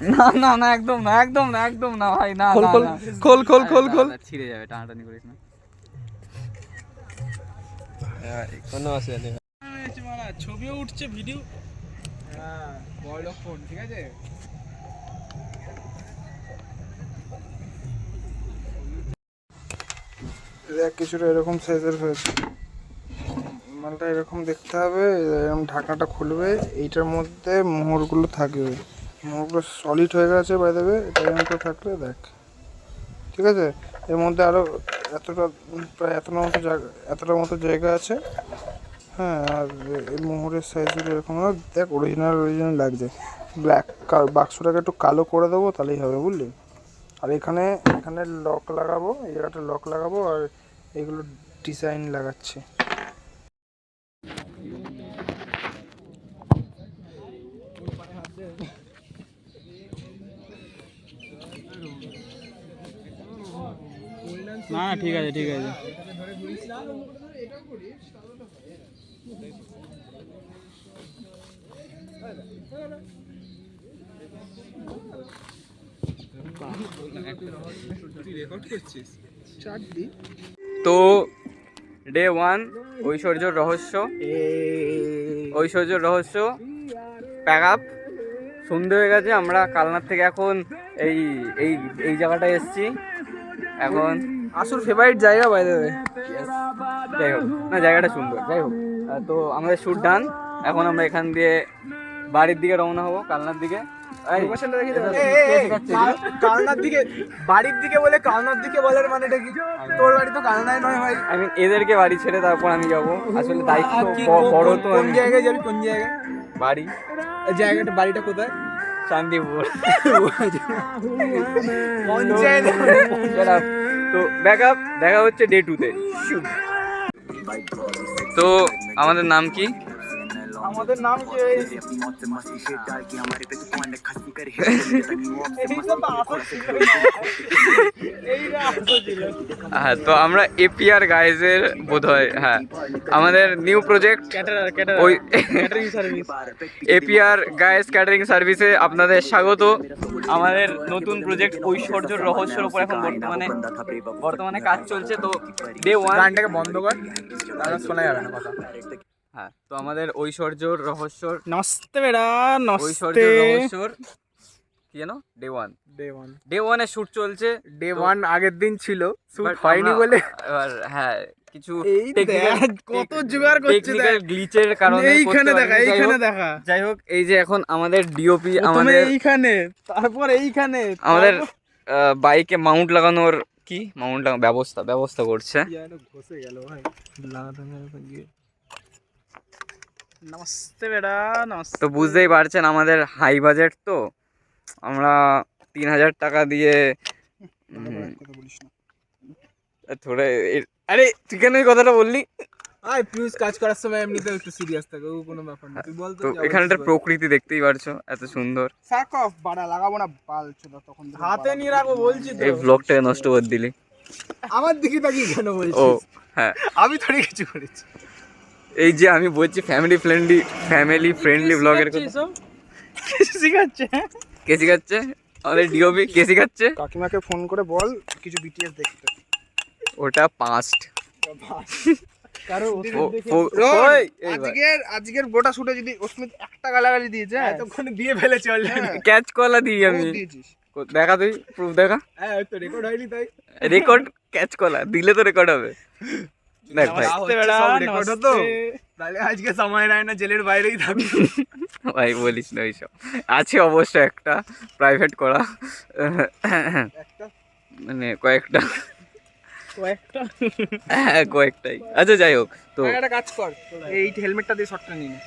না না না, একদম না, একদম না, একদম না ভাই, না খোল না খোল না। খোল খোল খোল খোল। ছিঁড়ে যাবে, টানাটানি করিস না। কোনো অসুবিধা নেই। ছবিও উঠছে, ভিডিও। হ্যাঁ, বড় ফোন, ঠিক আছে। দেখ কিছুটা এরকম সাইজের হয়েছে মালটা, এরকম দেখতে হবে। এরকম ঢাকনাটা খুলবে, এইটার মধ্যে মোহরগুলো থাকবে। মোহরগুলো সলিড হয়ে গেছে বাই দেবে, এটা এরকম করে থাকলে দেখ, ঠিক আছে। এর মধ্যে আরও এতটা, প্রায় এতটার মতো জায়গা আছে। হ্যাঁ, আর এই মোহরের সাইজগুলো এরকম দেখ, অরিজিনাল লাগছে। ব্ল্যাক বাক্সটাকে একটু কালো করে দেবো, তাহলেই হবে, বুঝলি। আর এখানে লক লাগাবো, এই জায়গাটা লক লাগাবো, আর এগুলো ডিজাইন লাগাচ্ছি। না ঠিক আছে, ঠিক আছে। তো ডে 1 ঐশ্বর্যর রহস্য, ঐশ্বর্যর রহস্য প্যাক আপ। সন্ধে হয়ে গেছে, আমরা কালনার থেকে এখন এই এই এই জায়গাটায় এসেছি এখন। আসল ফেভারিট জায়গা বাই দ্য ওয়ে। যাই হোক, না জায়গাটা সুন্দর, যাই হোক। তো আমাদের শ্যুট ডান, এখন আমরা এখান দিয়ে বাড়ির দিকে রওনা হবো, কালনার দিকে। কালনার দিকে, বাড়ির দিকে বলে কালনার দিকে বলার মানেটা কি? তোর বাড়ি তো কালনায় নয় ভাই। আই মিন এদেরকে বাড়ি ছেড়ে তারপর আমি যাবো, আসলে দায়িত্ব বড় তো। কোন জায়গায় যাবি, কোন জায়গায়? বাড়ি, জায়গাটা, বাড়িটা কোথায়? শান্তিপুর। পঞ্চায়েত। তো দেখা হচ্ছে ডে 2-তে। তো আমাদের নাম কি? আমাদের নাম কি? হ্যাঁ, তো আমরা এপিআর গাইজের বোধ হয়, হ্যাঁ আমাদের নিউ প্রজেক্ট ওই এপিআর গাইজ ক্যাটারিং সার্ভিসে আপনাদের স্বাগত। আমাদের নতুন প্রজেক্ট ঐশ্বর্যর রহস্যের উপর এখন বর্তমানে কাজ চলছে। তো ডে 1 গানটাকে বন্ধ কর, তাহলে শোনা যাবে না কথা। হ্যাঁ, তো আমাদের ঐশ্বর্যর রহস্যর, নমস্তে বেড়া, ঐশ্বর্যর রহস্যর কি জানো, ডে 1 ডে 1 এ শুট চলছে। ডে 1 আগের দিন ছিল, শুট But হয়নি আমরা- বলে। এবার হ্যাঁ, কিছু এই দেখ, কত জোগাড় করছে টেকনিক্যাল দেখ। গ্লিচের কারণে এইখানে করতে দেখা, পারিনি। যাই এইখানে হোক- দেখা। যাই হোক, এই যে এখন আমাদের ডিওপি প্রথমে আমাদের এইখানে, তারপর এইখানে, আমাদের বাইকে মাউন্ট লাগানোর কি মাউন্ট ব্যবস্থা করছে। ঘষে গেল ভাই, নমস্তে বেড়া, নমস্তে। তো বুঝতেই পারছেন আমাদের হাই বাজেট, তো আমরা 3000 টাকা দিয়ে থোড়া আরে তুই কেন এই কথাটা বললি? আই প্লিজ, কাজ করার সময় এমনিতেও একটু সিরিয়াস থাকো, ও কোনো ব্যাপার না। তুই বল তো, তো এখানটার প্রকৃতি দেখতেই পারছো, এত সুন্দর। সাক অফ, বাড়া লাগাবো না, বাল ছিল তখন থেকে হাতে নিয়ে রাখবো বলছি তো। এই ব্লগটাকে নষ্ট করে দিলি। আমার দিকে তাকিয়ে কেন ও বলছিস? হ্যাঁ, আমি থোড়ি কিছু করেছি। এই যে আমি বলছি ফ্যামিলি ফ্রেন্ডলি ব্লগের কথা। শিখাচ্ছে কে শিখাচ্ছে? আমাদের ডিওপি। কে শিখাচ্ছে? কাকিমাকে ফোন করে বল কিছু বিটিএস দেখতে। ওটা পাস্ট। কারো আজকের গোটা শুটে যদি অস্মিত একটা গালাগালি দিয়েছে, এতক্ষণে দিয়ে ফেলেছে অলরেডি। ক্যাচ কলা দিই আমি। দিয়েছিস দেখা তুই প্রুফ দেখা। হ্যাঁ, তো রেকর্ড হয়নি তাই। রেকর্ড ক্যাচ কলা দিলে তো রেকর্ড হবে। দেখ ভাই, নমস্তে বেড়া, রেকর্ড হতো তাহলে আজকে সময় নাই না, জেলের বাইরেই থাকবি। ভাই বলিস না ওইসব। আছে অবশ্য একটা প্রাইভেট করা, মানে কয়েকটা, হ্যাঁ কয়েকটাই। আচ্ছা যাই হোক, তো একটা কাজ কর, এই হেলমেটটা দিয়ে শটটা নিয়ে নে,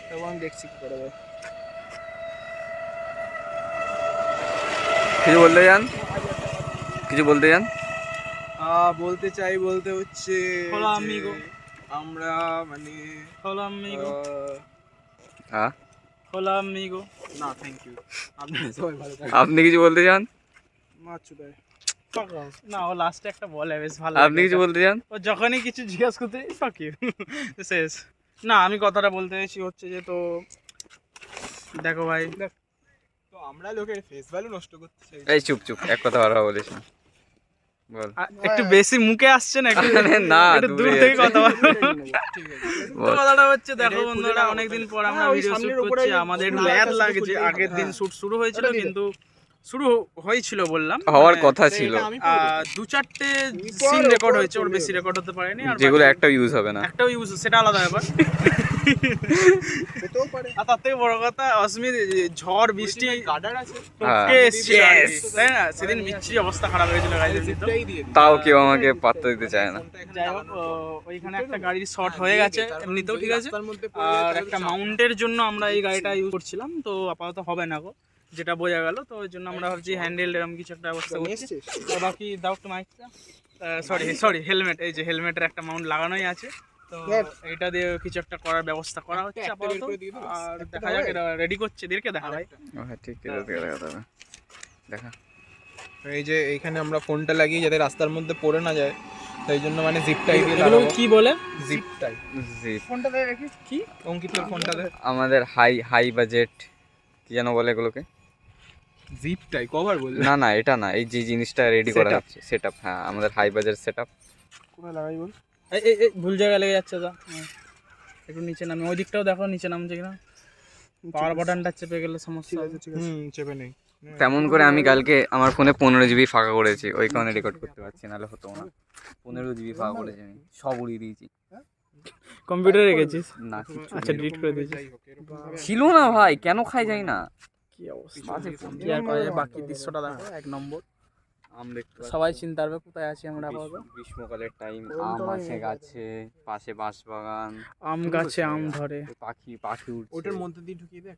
তখন আমি দেখছি কি করা যায়। কিছু বলতে চান? বলতে চাই, বলতে হচ্ছে Hola, যে amigo. আমরা মানে Hola amigo, হ্যাঁ, hola amigo. না, থ্যাংক ইউ, আপনারা সবাই ভালো থাকবেন। আপনি কিছু বলতে চান? মাছু দেয় না, ও লাস্টে একটা বলে, বেশ ভালো আপনি লাগে কিছু ওটা। বলতে চান? ও যখনই কিছু জিজ্ঞাসা করতে ফাক ইউ, শেষ। না, আমি কথাটা বলতে চাইছি হচ্ছে যে, তো দেখো ভাই, তো আমরা লোকের ফেস ভ্যালু নষ্ট করতে চাই। এই চুপ চুপ, এক কথা বারবার বলিস না, বল। একটু বেশি মুখে আসছে না, একটু আরে না, একটু দূর দূরে থেকে এসে। কথা বলো। ঠিক আছে তো কথাটা হচ্ছে, দেখো বন্ধুরা, অনেকদিন পর আমরা ওই ভিডিও শুট সামনের করছি। উপরে আমাদের একটু লাল ল্যাদ কাজটা লাগছে। খুললেই আগের হবে। দিন শুট শুরু হয়েছিল, ওটা দিয়ে কিন্তু শুরু হয়েছিল বললাম, হওয়ার মানে, কথা ছিল, আমি 2-4টে পর সিন ওপর রেকর্ড হয়েছে, ওর করলেও বেশি রেকর্ড হতে পারেনি। আর যেগুলো বাকি একটাও ইউজ হবে না। একটাও ইউজ, সেটা আলাদা ব্যাপার। হতেও পারে। আর তার থেকে বড় কথা, অস্মিত ঝড় বৃষ্টি গার্ডার আছে টপকে এসেছিল আর কি, Yes! তাই না? সেদিন মিচ্ছি অবস্থা খারাপ হয়েছিল গাড়িতে। জিপটাই দিয়ে দিই। তাও কেউ আমাকে পাত্তা দিতে চায় না। যাই হোক, ওইখানে একটা গাড়ির শর্ট হয়ে গেছে এমনিতেও, ঠিক আছে। রাস্তার মধ্যে পড়ে যায় আর তাহলে একটা তো মাউন্টের জন্য আমরা এই গাড়িটা ইউজ করছিলাম, তো আপাতত হবে না গো, যেটা বোঝা গেল। তো ওই জন্য আমরা ভাবছি হ্যান্ডেল এরকম কিছু একটা ব্যবস্থা নিয়ে করছি। এসছিস? আর বাকি দাও একটু মাইকটা, সরি হেলমেট, এই যে হেলমেটের একটা মাউন্ট লাগানোই আছে, তো এটা দিয়ে কিছু একটা করার ব্যবস্থা করা হচ্ছে একটা আপাতত। বের করে দিয়ে দিবি? আর একটা দেখা যাক, হবে? এটা রেডি করছে, দেরকে দেখা ভাই। ও হ্যাঁ, ঠিক আছে, দেখা যাবে, দেখা। এই যে এইখানে আমরা ফোনটা লাগিয়ে যাতে রাস্তার মধ্যে পড়ে না যায়, তাই জন্য মানে জিপ টাই দিয়ে এগুলো লাগাবো। কি বলে? জিপ টাই। জিপ। ফোনটা দে দেখি কি অঙ্কিতের ফোনটা দে। আমাদের হাই বাজেট কি যেন বলে এগুলোকে? জিপ টাই কভার বল। না না, এটা না, এই যে জিনিসটা রেডি করা Setup. হচ্ছে, সেটআপ। হ্যাঁ, আমাদের হাই বাজেট সেটআপ। কোথায় লাগাই বল? এই ভুল জায়গায় লেগে যাচ্ছে দা, একটু নিচে নামে, ওই দিকটাও দেখো নিচে নামছে কিনা। পাওয়ার বাটনটা চেপে গেলে সমস্যা হবে। ঠিক আছে চেপে নেই। তেমন করে আমি কালকে আমার ফোনে 15 জিবি ফাঁকা করেছি, ওই কারণে রেকর্ড করতে পারছি, নাহলে হতো না। 15 জিবি ফাঁকা করেছি আমি, সব উড়িয়ে দিয়েছি। কম্পিউটারে রেখেছিস? না কিছু আচ্ছা, ডিলিট করে দিয়েছিস। ছিল না ভাই, কেন খাই যায় না। কি অবস্থা, কি আর করা যায়? বাকি দৃশ্যটা দেখো, 1 নম্বর। আম দেখতে পাচ্ছি। সবাই চিন্তা পারবে কোথায় আছি আমরা আপাতত। গ্রীষ্মকালের টাইম, আম আছে গাছে, পাশে বাঁশ বাগান, আম গাছে আম ধরে। পাখি উঠছে। ওটার মধ্যে দিয়ে ঢুকিয়ে দে।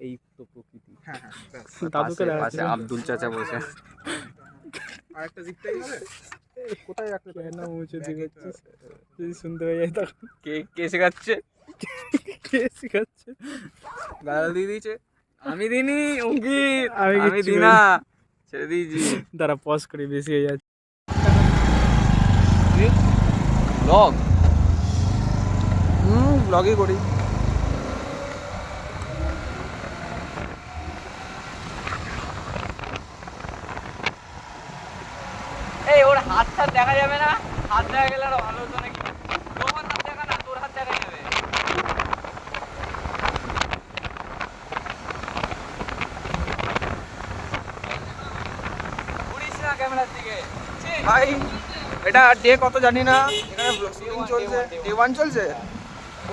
এই তো প্রকৃতি। হ্যাঁ হ্যাঁ ব্যাস। দাদুকে পাশে দেখাচ্ছি। আব্দুল চাচা বসে। আর একটা জিপ টাই হবে। কোথায় রাখতে কেন মুছে দিচ্ছিস? যদি শুনতে হয়ে যায় তখন কে শেখাচ্ছে? কে শিখাচ্ছে? গাল দিয়ে দিয়েছে। আমি দিনি অঙ্কিত, আমি আমি কিচ্ছু দিই না, ছেড়ে দিয়েছি। দাঁড়া, পজ করে, বেশি হয়ে যাচ্ছে। ব্লগ ব্লগই করি। এই ওর হাতটা দেখা যাবে না? হাত দেখা গেলে আরো ভালো হতো নাকি? তোমার হাত দেখা না, তোর হাত দেখা যাবে। ঘুরিস না ক্যামেরার দিকে। ভাই এটা ডে কত জানি না, এখানে শুটিং চলছে, ডে 1 চলছে।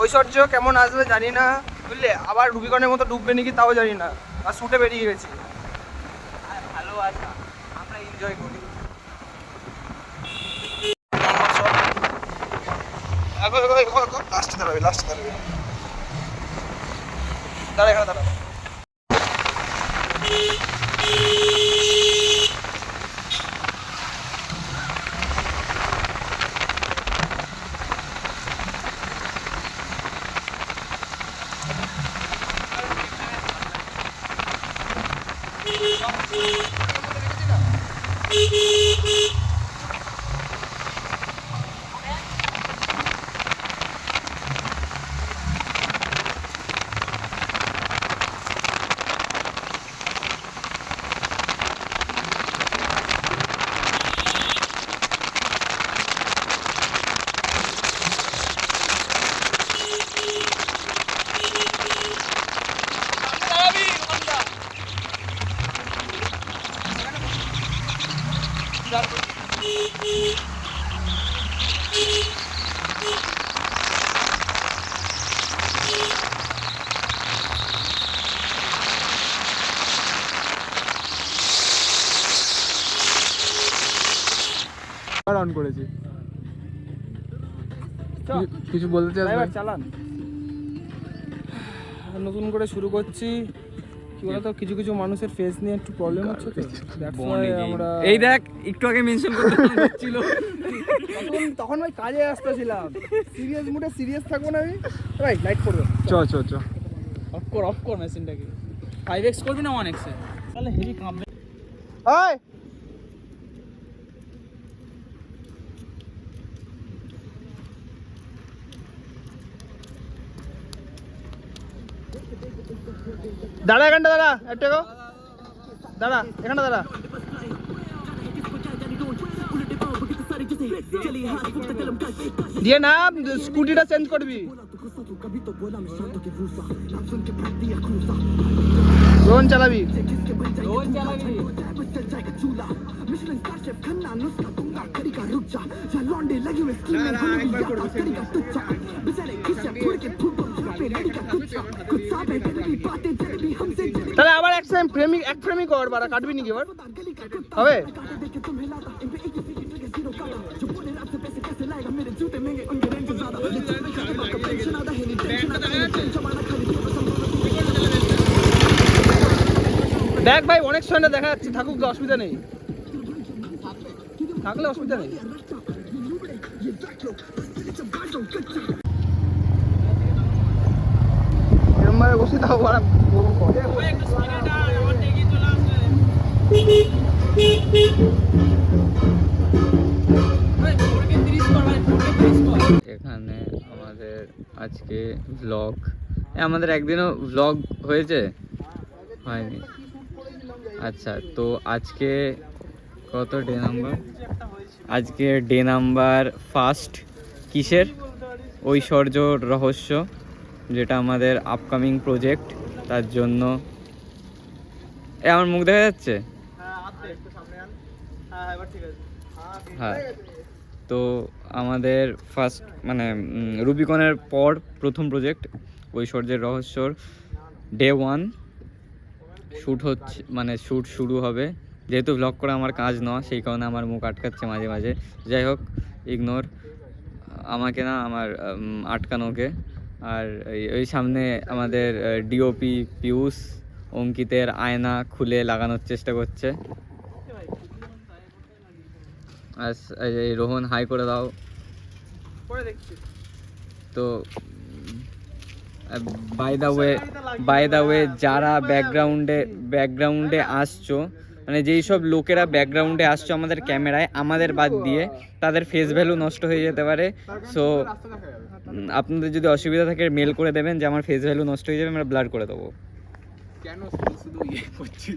ঐশ্বর্য কেমন আসবে জানি না, বুঝলে, আবার রুবিকনের মতো ডুববে নাকি তাও জানি না। আর শুটে বেরিয়ে গেছি। আর ভালোবাসা আমরা এনজয় করি। লাস্টে দাঁড়াবে, লাস্টে দাঁড়াবে। দাঁড়া এখানে দাঁড়া। অন করেছি। কিছু বলতে চাস ভাই? চালান। নতুন করে শুরু করছি। কি বলতো, কিছু কিছু মানুষের ফেস নিয়ে একটু প্রবলেম হচ্ছে, তো That's why আমরা এই দেখ, একটু আগে মেনশন করতে হচ্ছিল। তখন ভাই কাজে আসতেছিলাম, সিরিয়াস মুডে সিরিয়াস থাকবো না আমি। ভাই লাইট করবে। চ অফ কর মেশিনটাকে। 5x করবি না 1x এ? তাহলে হেভি কাঁপবে। হাই দাঁড়া, এখানটা দাঁড়া, একটা গো। দাঁড়া এখানে দাঁড়া। দিয়ে না স্কুটিটা চেঞ্জ করবি। ড্রোন চালাবি। তাহলে আবার এক ফ্রেমই কর, বাড়া কাটবি নাকি এবার হবে? দেখ ভাই অনেক সময় দেখা যাচ্ছে, থাকুক অসুবিধা নেই, থাকলে অসুবিধা নেই। এরম ভাবে বসে তাও বাড়া এখানে আমাদের আজকে ব্লগ, আমাদের একদিনও ব্লগ হয়েছে হয়নি। আচ্ছা তো আজকে কত ডে নাম্বার? আজকে ডে নাম্বার 1 কিসের? ঐশ্বর্য রহস্য, যেটা আমাদের আপকামিং প্রজেক্ট, তার জন্য আমার মুখ দেখা যাচ্ছে। হ্যাঁ তো আমাদের ফার্স্ট মানে রুবিকনের পর প্রথম প্রজেক্ট ঐশ্বর্যের রহস্যর ডে 1 শ্যুট হচ্ছে, মানে শ্যুট শুরু হবে। যেহেতু ব্লগ করা আমার কাজ নয়, সেই কারণে আমার মুখ আটকাচ্ছে মাঝে মাঝে। যাই হোক, ইগনোর আমাকে না, আমার আটকানোকে। আর ওই সামনে আমাদের ডিওপি পিয়ুষ অঙ্কিতের আয়না খুলে লাগানোর চেষ্টা করছে। আর এই রোহন হাই করে দাও। তো বাই দা ওয়ে যারা ব্যাকগ্রাউন্ডে আসছো, মানে যেই সব লোকেরা ব্যাকগ্রাউন্ডে আসছো আমাদের ক্যামেরায়, আমাদের বাদ দিয়ে, তাদের ফেস ভ্যালু নষ্ট হয়ে যেতে পারে। সো আপনাদের যদি অসুবিধা থাকে মেল করে দেবেন যে আমার ফেস ভ্যালু নষ্ট হয়ে যাবে, আমরা ব্লার করে দেবো। কেন শুধু ইয়ে করছি?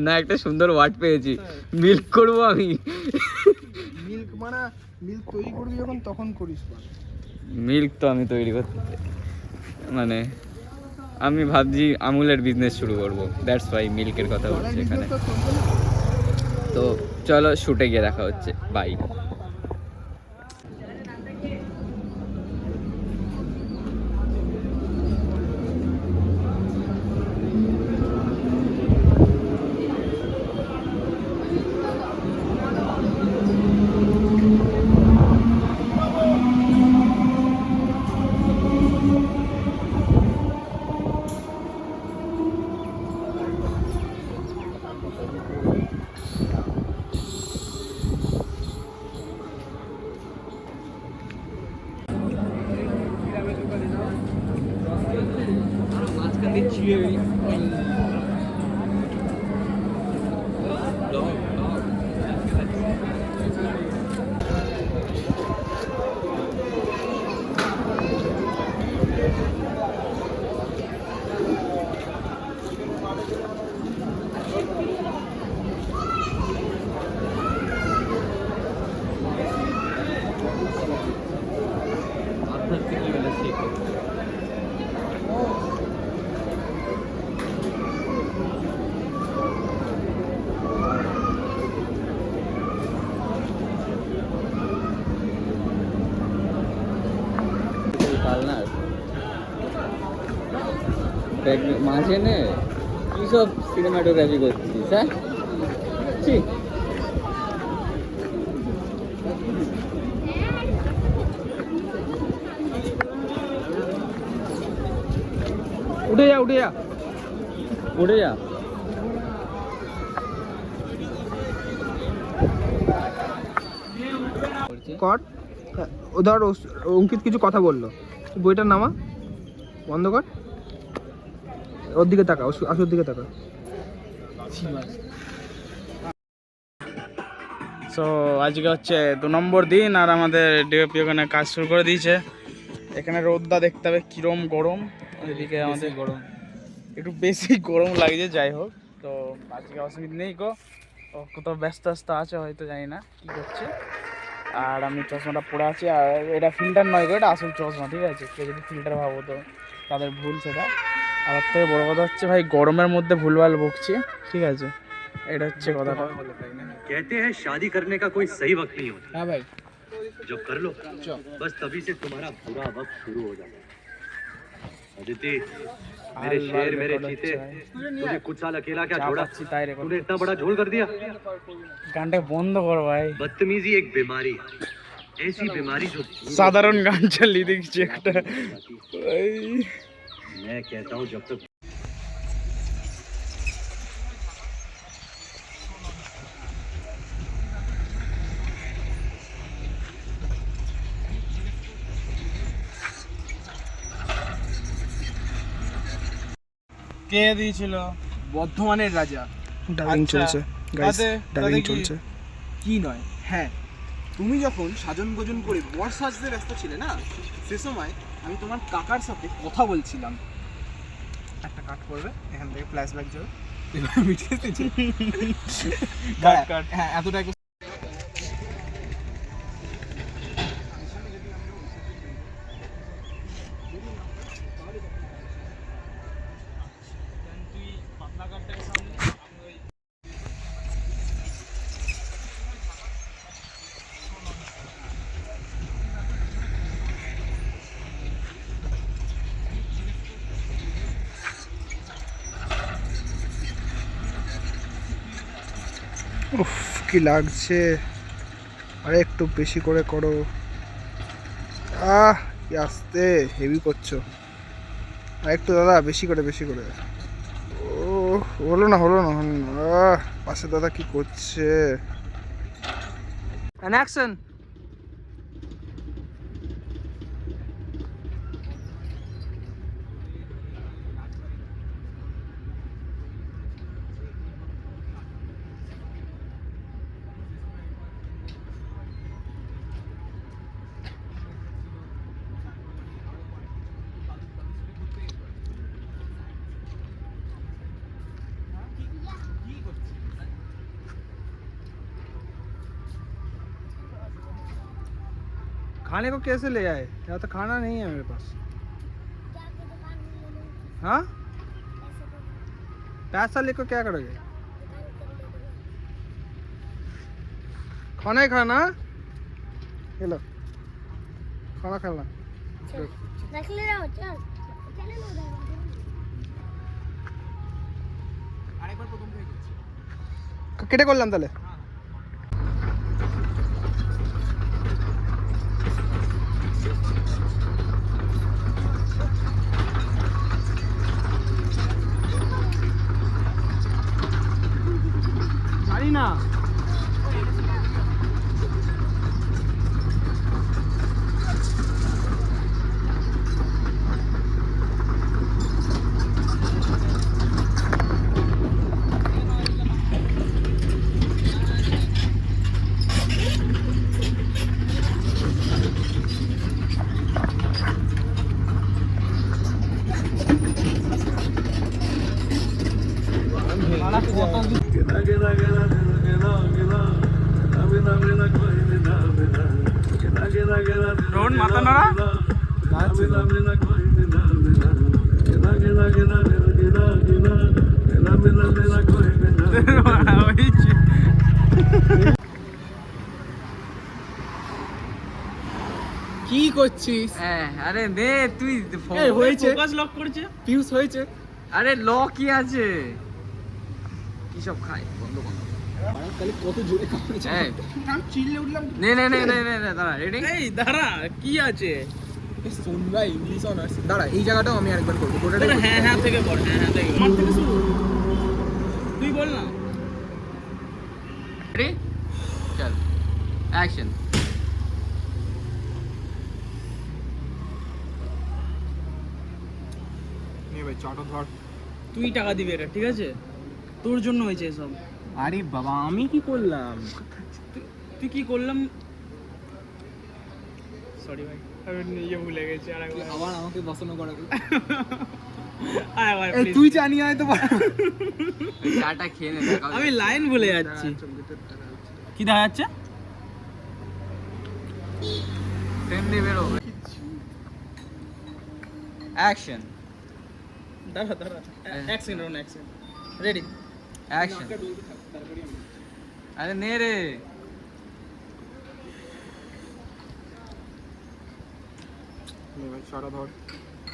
না, একটা সুন্দর ওয়ার্ড পেয়েছি, মিল্ক করবো আমি। মিল্ক মানে মিল্ক তৈরি করবি যখন, তখন করিস। মিল্ক তো আমি তৈরি করতে, মানে আমি ভাবছি আমুলের বিজনেস শুরু করবো, দ্যাটস ওয়াই মিল্কের কথা বলছি এখানে। তো চলো শুটে গিয়ে দেখা হচ্ছে, বাই। মাঝে নে কি সব সিনেমাটোগ্রাফি করছিস? হ্যাঁ ঠিক উঠে যা উঠে যা উঠে যা। কর। ও ধর অঙ্কিত কিছু কথা বললো, বইটার নামা বন্ধ কর, ওর দিকে তাকা, আসর দিকে তাকা। সো আজকে হচ্ছে 2 নম্বর দিন, আর আমাদের ডিওপি ওখানে কাজ শুরু করে দিয়েছে। এখানে রোদটা দেখতে হবে কিরম গরম, এদিকে আমাদের গরম একটু বেশি গরম লাগছে। যাই হোক, তো আজকে অসুবিধা নেই গো, ও কোথাও ব্যস্ত আছে হয়তো, জানি না কি করছে। আর আমি চশমাটা পরে আছি, আর এটা ফিল্টার নয় গো, এটা আসল চশমা, ঠিক আছে? কেউ যদি ফিল্টার ভাবো তো তাদের ভুল সেটা। আর ওর থেকে বড় কথা হচ্ছে ভাই, গরমের মধ্যে ভুলভাল বকছি, ঠিক আছে? এটা হচ্ছে কথাটা। कहते हैं शादी करने का कोई सही वक्त नहीं होता। হ্যাঁ ভাই, जब कर लो बस तभी से तुम्हारा बुरा वक्त शुरू हो जाता है। अदिति मेरे शेर मेरे चीते, तुझे कुछ साल अकेला क्या छोड़ा? তাই রে, तूने इतना बड़ा झोल कर दिया। গানটা বন্ধ কর ভাই। बदतमीजी एक बीमारी है, ऐसी बीमारी जो সাধারণ গান চালিয়ে দেখছি একটা। मैं कहता हूँ जब तक কে দিয়েছিল? বর্ধমানের রাজা। ডাবিং আচ্ছা, চলছে গাইস, তাতে- ডাবিং তাতে কি? চলছে। কি নয়, হ্যাঁ, তুমি যখন সাজন গোজন করে বর সাজতে ব্যস্ত ছিলে না, সে সময় আমি তোমার কাকার সাথে কথা বলছিলাম। একটা কাট করবে, এখান থেকে ফ্ল্যাশব্যাক যাবে। মিটিয়ে দিচ্ছি। কাট। হ্যাঁ, এতটাই। উফ কি লাগছে, আরে একটু বেশি করে করো। কি আস্তে, হেভি করছো। আর একটু দাদা, বেশি করে বেশি করে। ও হলো না হলো না হলো না। পাশে দাদা কি করছে? অ্যাকশন। खाने को कैसे ले आए? यहाँ तो खाना नहीं है मेरे पास। हाँ, पैसा लेकर क्या करोगे? खाना ही खाना। এলো খানা খানা। रख ले रहा हो, चल चले लो उधर। কেটে করলাম তাহলে। জানি না। রোহন মাথা নাড়া। কি করছিস? হ্যাঁ, আরে দে তুই এই হয়েছে, ফোকাস লক করছে। ফিউজ হয়েছে। আরে ল কি আছে, কি সব খায় বন্ধ বন্ধ। তাহলে কত জোরে কামড়েছে। হ্যাঁ, আমি চিল্লে উঠলাম। নে নে নে নে নে নে, দাঁড়া, রেডি? এই দাঁড়া, কি আছে? সোনবা ইংলিশ অনার্স। দাঁড়া, এই জায়গাটাও আমি আরেকবার করবো। গোটাটাই তোর হ্যাঁ হ্যাঁ থেকে বল, হ্যাঁ হ্যাঁ থেকে আমার থেকে শুরু। তুই বল না। রেডি, চল, অ্যাকশন। নে ভাই, চাটা ধর। তুই টাকা দিবি এটা, ঠিক আছে? তোর জন্য হয়েছে এসব। আরে বাবা, আমি কি করলাম? তুই কি করলাম? সরি ভাই, আমি নিজে ভুলে গেছি। আর একবার আবার আমাকে বসানো করা। এই তুই চা নিয়ে আয় তো চাটা খেয়ে নে দেখা আমি লাইন বলে যাচ্ছি কি দেখা যাচ্ছে ফ্রেন্ডলি বেরো অ্যাকশন দাঁড়া এক সেকেন্ড রেডি অ্যাকশন আরে নে রে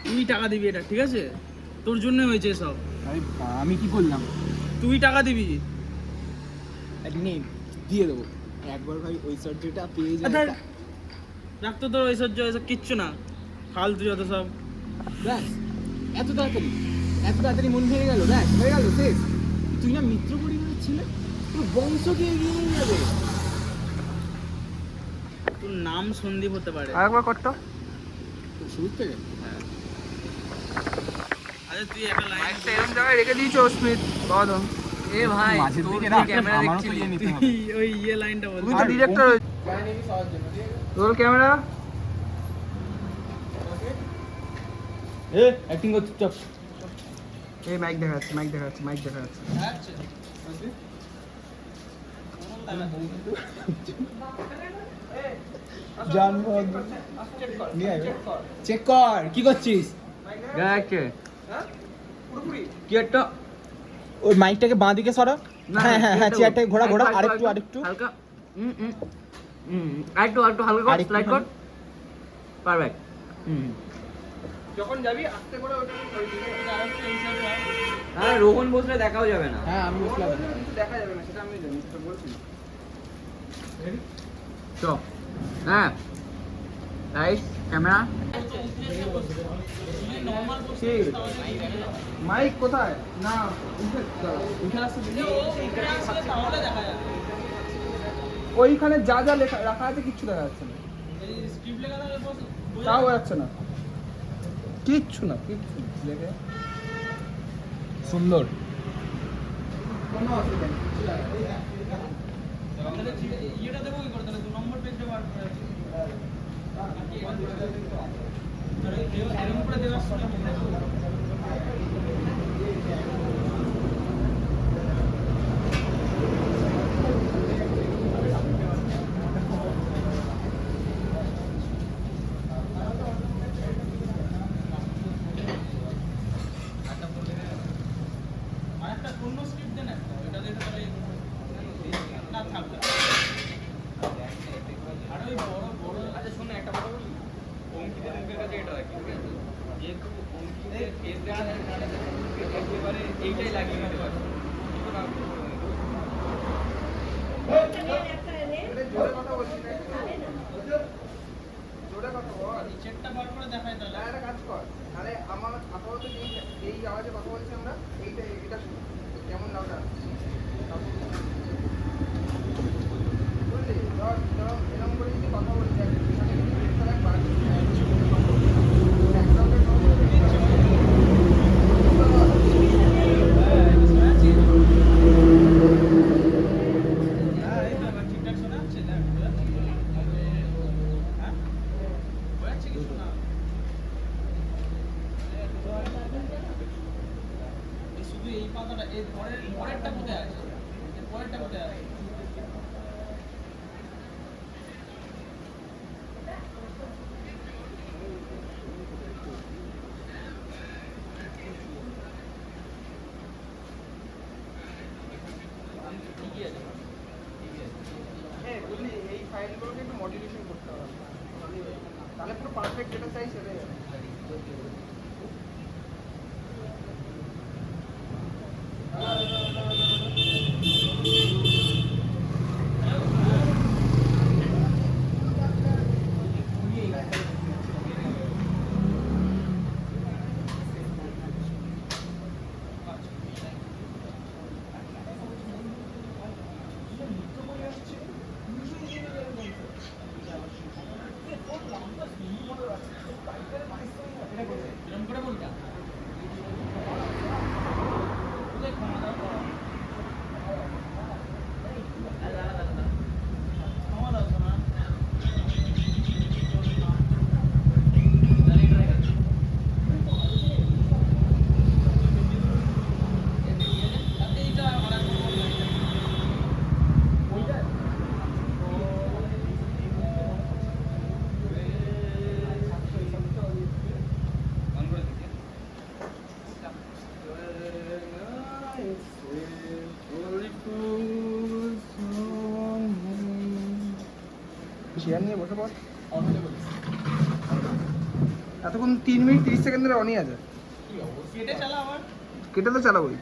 তুই টাকা দিবি এটা ঠিক আছে তোর জন্য হয়েছে সব আমি কি করলাম? তুই টাকা দিবি দিয়ে দেবো একবার ভাই ঐশ্বর্যটা পেয়ে আচ্ছা রাখতো তোর ঐশ্বর্য এসব কিচ্ছু না ফালতু যত সব ব্যাস এত তাড়াতাড়ি মন ভেঙে গেল, ব্যাস হয়ে গেল শেষ। তুই না মিত্র পরিবারের ছেলে, তোর বংশকে এগিয়ে নিয়ে যাবে। তোর নাম সন্দীপ হতে পারে আরেকবার করতো শুরু থেকে। আচ্ছা তুই একটা লাইন এরকম জায়গায় রেখে দিয়েছো স্মিথ বাদন। এ ভাই তোর যে ক্যামেরা দেখছিলি তুই ওই লাইনটা বল তুই তো ডিরেক্টর। Roll camera. অ্যাক্টিং করছিস চপ এই মাইক দেখা যাচ্ছে। চেক কর কি করছিস গায়কে পুরোপুরি কি একটা ওই মাইকটাকে বাঁ দিকে সরা হ্যাঁ চেয়ারটাকে ঘোরা আরেকটু হালকা আরেকটু হালকা কর স্লাইড কর পারফেক্ট যখন যাবি আস্তে করে ওটা আরে রোহন বসলে দেখাও যাবে না হ্যাঁ আমি বুঝলাম দেখা যাবে না, সেটা আমি জানি, তো বলছি। চ হ্যাঁ রাইট ক্যামেরা মাইক কোথায়? না ওইখানে যা যা লেখা রাখা আছে কিচ্ছু দেখা যাচ্ছে না, তাও যাচ্ছে না, কিচ্ছু না লেখে সুন্দর। কোনো অসুবিধা নেই। এইটাই লাগিয়ে দিতে পারে জোরে কথা বলছি না, জোরে কথা বল। চেকটা বার করে দেখাই তাহলে একটা কাজ কর, তাহলে আমার আপাতত এই আওয়াজে কথা বলছি আমরা, এটা শুনো কেমন লাউডার বুঝলি? ধর এরকম করে যদি কথা বলছি ঠিকঠাক শোনা যাচ্ছে দেখ হ্যাঁ বোঝাচ্ছে কিছু না শুধু এই পাতাটা এর পরেরটা কোথায় আছে পরেরটা কোথায় আছে হ্যাঁ বুঝলি, এই ফাইলগুলোকে একটু মডিউলেশন করতে হবে, তাহলে পুরো পারফেক্ট যেটা চাই সেটাই হবে। চেয়ার নিয়ে বসে পড়। এতক্ষণ 3 মিনিট 30 সেকেন্ড ধরে অনই আছে। কেটে তো চালাবোই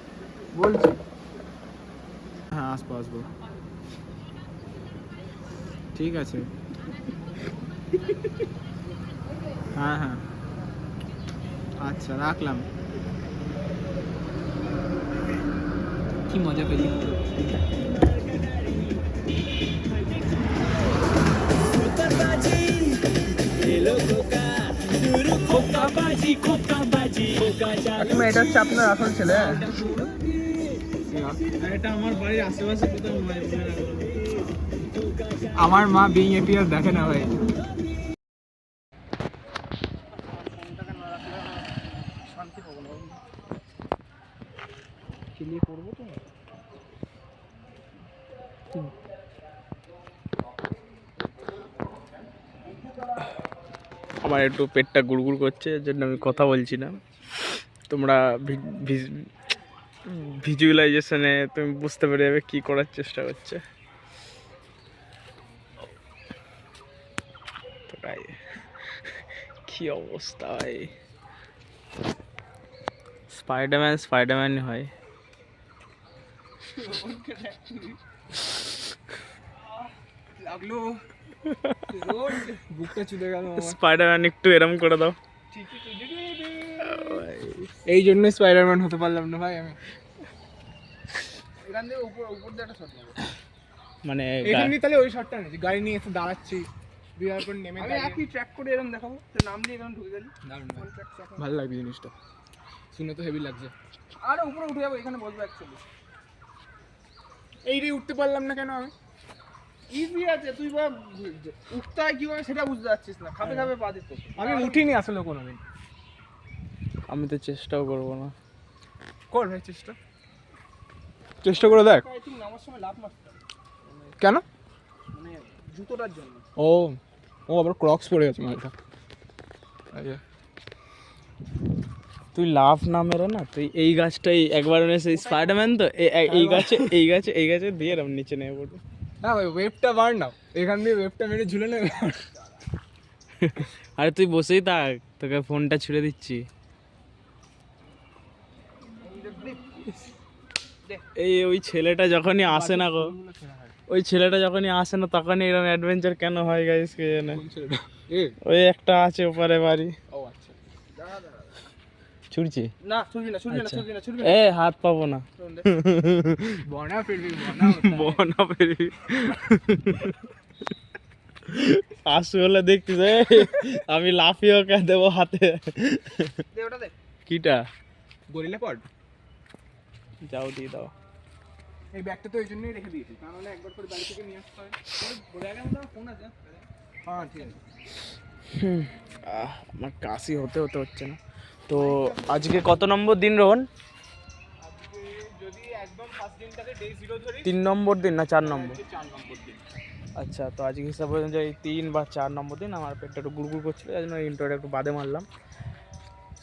বলছি। হ্যাঁ আসবো আসবো, ঠিক আছে। হ্যাঁ হ্যাঁ আচ্ছা রাখলাম। কি মজা পেলি। কাকিমা এটা হচ্ছে আপনার আসল ছেলে? এটা আমার বাড়ির আশেপাশে কোথাও নয়। আমার মা বিং এপিআর দেখে না ভাই। শান্তি পাবো না, খেলিয়ে পড়বো তো। আমার একটু পেটটা গুড়গুড় করছে, এর জন্য আমি কথা বলছি না। তোমরা ভিজুয়ালাইজেশনে তুমি বুঝতে পেরে যাবে কী করার চেষ্টা করছে। তো ভাই কী অবস্থা ভাই, স্পাইডারম্যানই হয়। লাগলো বুকটা চুলে গেল। স্পাইডারম্যান একটু এরম করে দাও। এই জন্য স্পাইডারম্যান হতে পারলাম না ভাই আমি। এখান থেকে উপর দিয়ে একটা শট নেবো। মানে এখান দিয়ে তাহলে ওই শটটা নেই, গাড়ি নিয়ে এসে দাঁড়াচ্ছি, বিয়ার পর নেমে আমি একই ট্র্যাক করে এরকম দেখাবো, তো নাম দিয়ে এরকম ঢুকে গেলি। ভালো লাগবে জিনিসটা, শুনে তো হেভি লাগছে। আরে উপরে উঠে যাবো, এখানে বসবো অ্যাকচুয়ালি। এইটাই উঠতে পারলাম না কেন আমি? ইজি আছে, তুই বা উঠতে হয় কিভাবে সেটা বুঝতে পারছিস না, খাবে খাবে পা দিতে। আমি উঠিনি আসলে কোনোদিন। আমি তো চেষ্টাও করবো না। কর ভাই চেষ্টা। চেষ্টা করে দেখ। আই থিঙ্ক নামার সময় লাফ মারতে হবে, কেন? মানে জুতোটার জন্য। ও ও আবার ক্রক্স পরে গেছে মালটা। তুই লাভ না মেরে না, তুই এই গাছটাই একবার সেই স্পাইডারম্যান তো এই গাছে দিয়ে এরম নিচে নেমে পড়বে। না ভাই ওয়েবটা বার নাও, এখান দিয়ে ওয়েবটা মেরে ঝুলে নেবে। আরে তুই বসেই থাক, তোকে ফোনটা ছুড়ে দিচ্ছি। এই ওই ছেলেটা যখনই আসে না গো, ওই ছেলেটা যখনই আসে না তখনই এরকম অ্যাডভেঞ্চার কেন হয় গাইস কে জানে। ওই একটা আছে ওপারে বাড়ি। ও আচ্ছা ছুটছি না, ছুটবি না, ছুটবি না, আচ্ছা। ছুটবি না, ছুটবি না। এ হাত পাবো না। বনা ফিরবি, বনা পেরি আসু হলে দেখছিস আমি লাফিয়ে ওকে দেবো হাতে। দে ওটা দে। কিটা? গরিলা পড। যাও দিয়ে দাও। এই ব্যাগটা তো এই জন্যই রেখে দিয়েছি, তা নাহলে একবার করে বাড়ি থেকে নিয়ে আসতে হয়। বলে গেলাম তো ফোন আছে। হ্যাঁ ঠিক আছে। আমার কাশি হতে হচ্ছে না। তো আজকে কত নম্বর দিন রোহন? যদি একদম ফার্স্ট দিনটাকে ডে 0 ধরি, 3 নম্বর দিন না 4 নম্বর? 4 নম্বর দিন। আচ্ছা, তো আজকে হিসাব অনুযায়ী 3 বা 4 নম্বর দিন। আমার পেটটা একটু গুড়গুড় করছিল, যার জন্য ইন্ট্রোটা একটু বাদে মারলাম।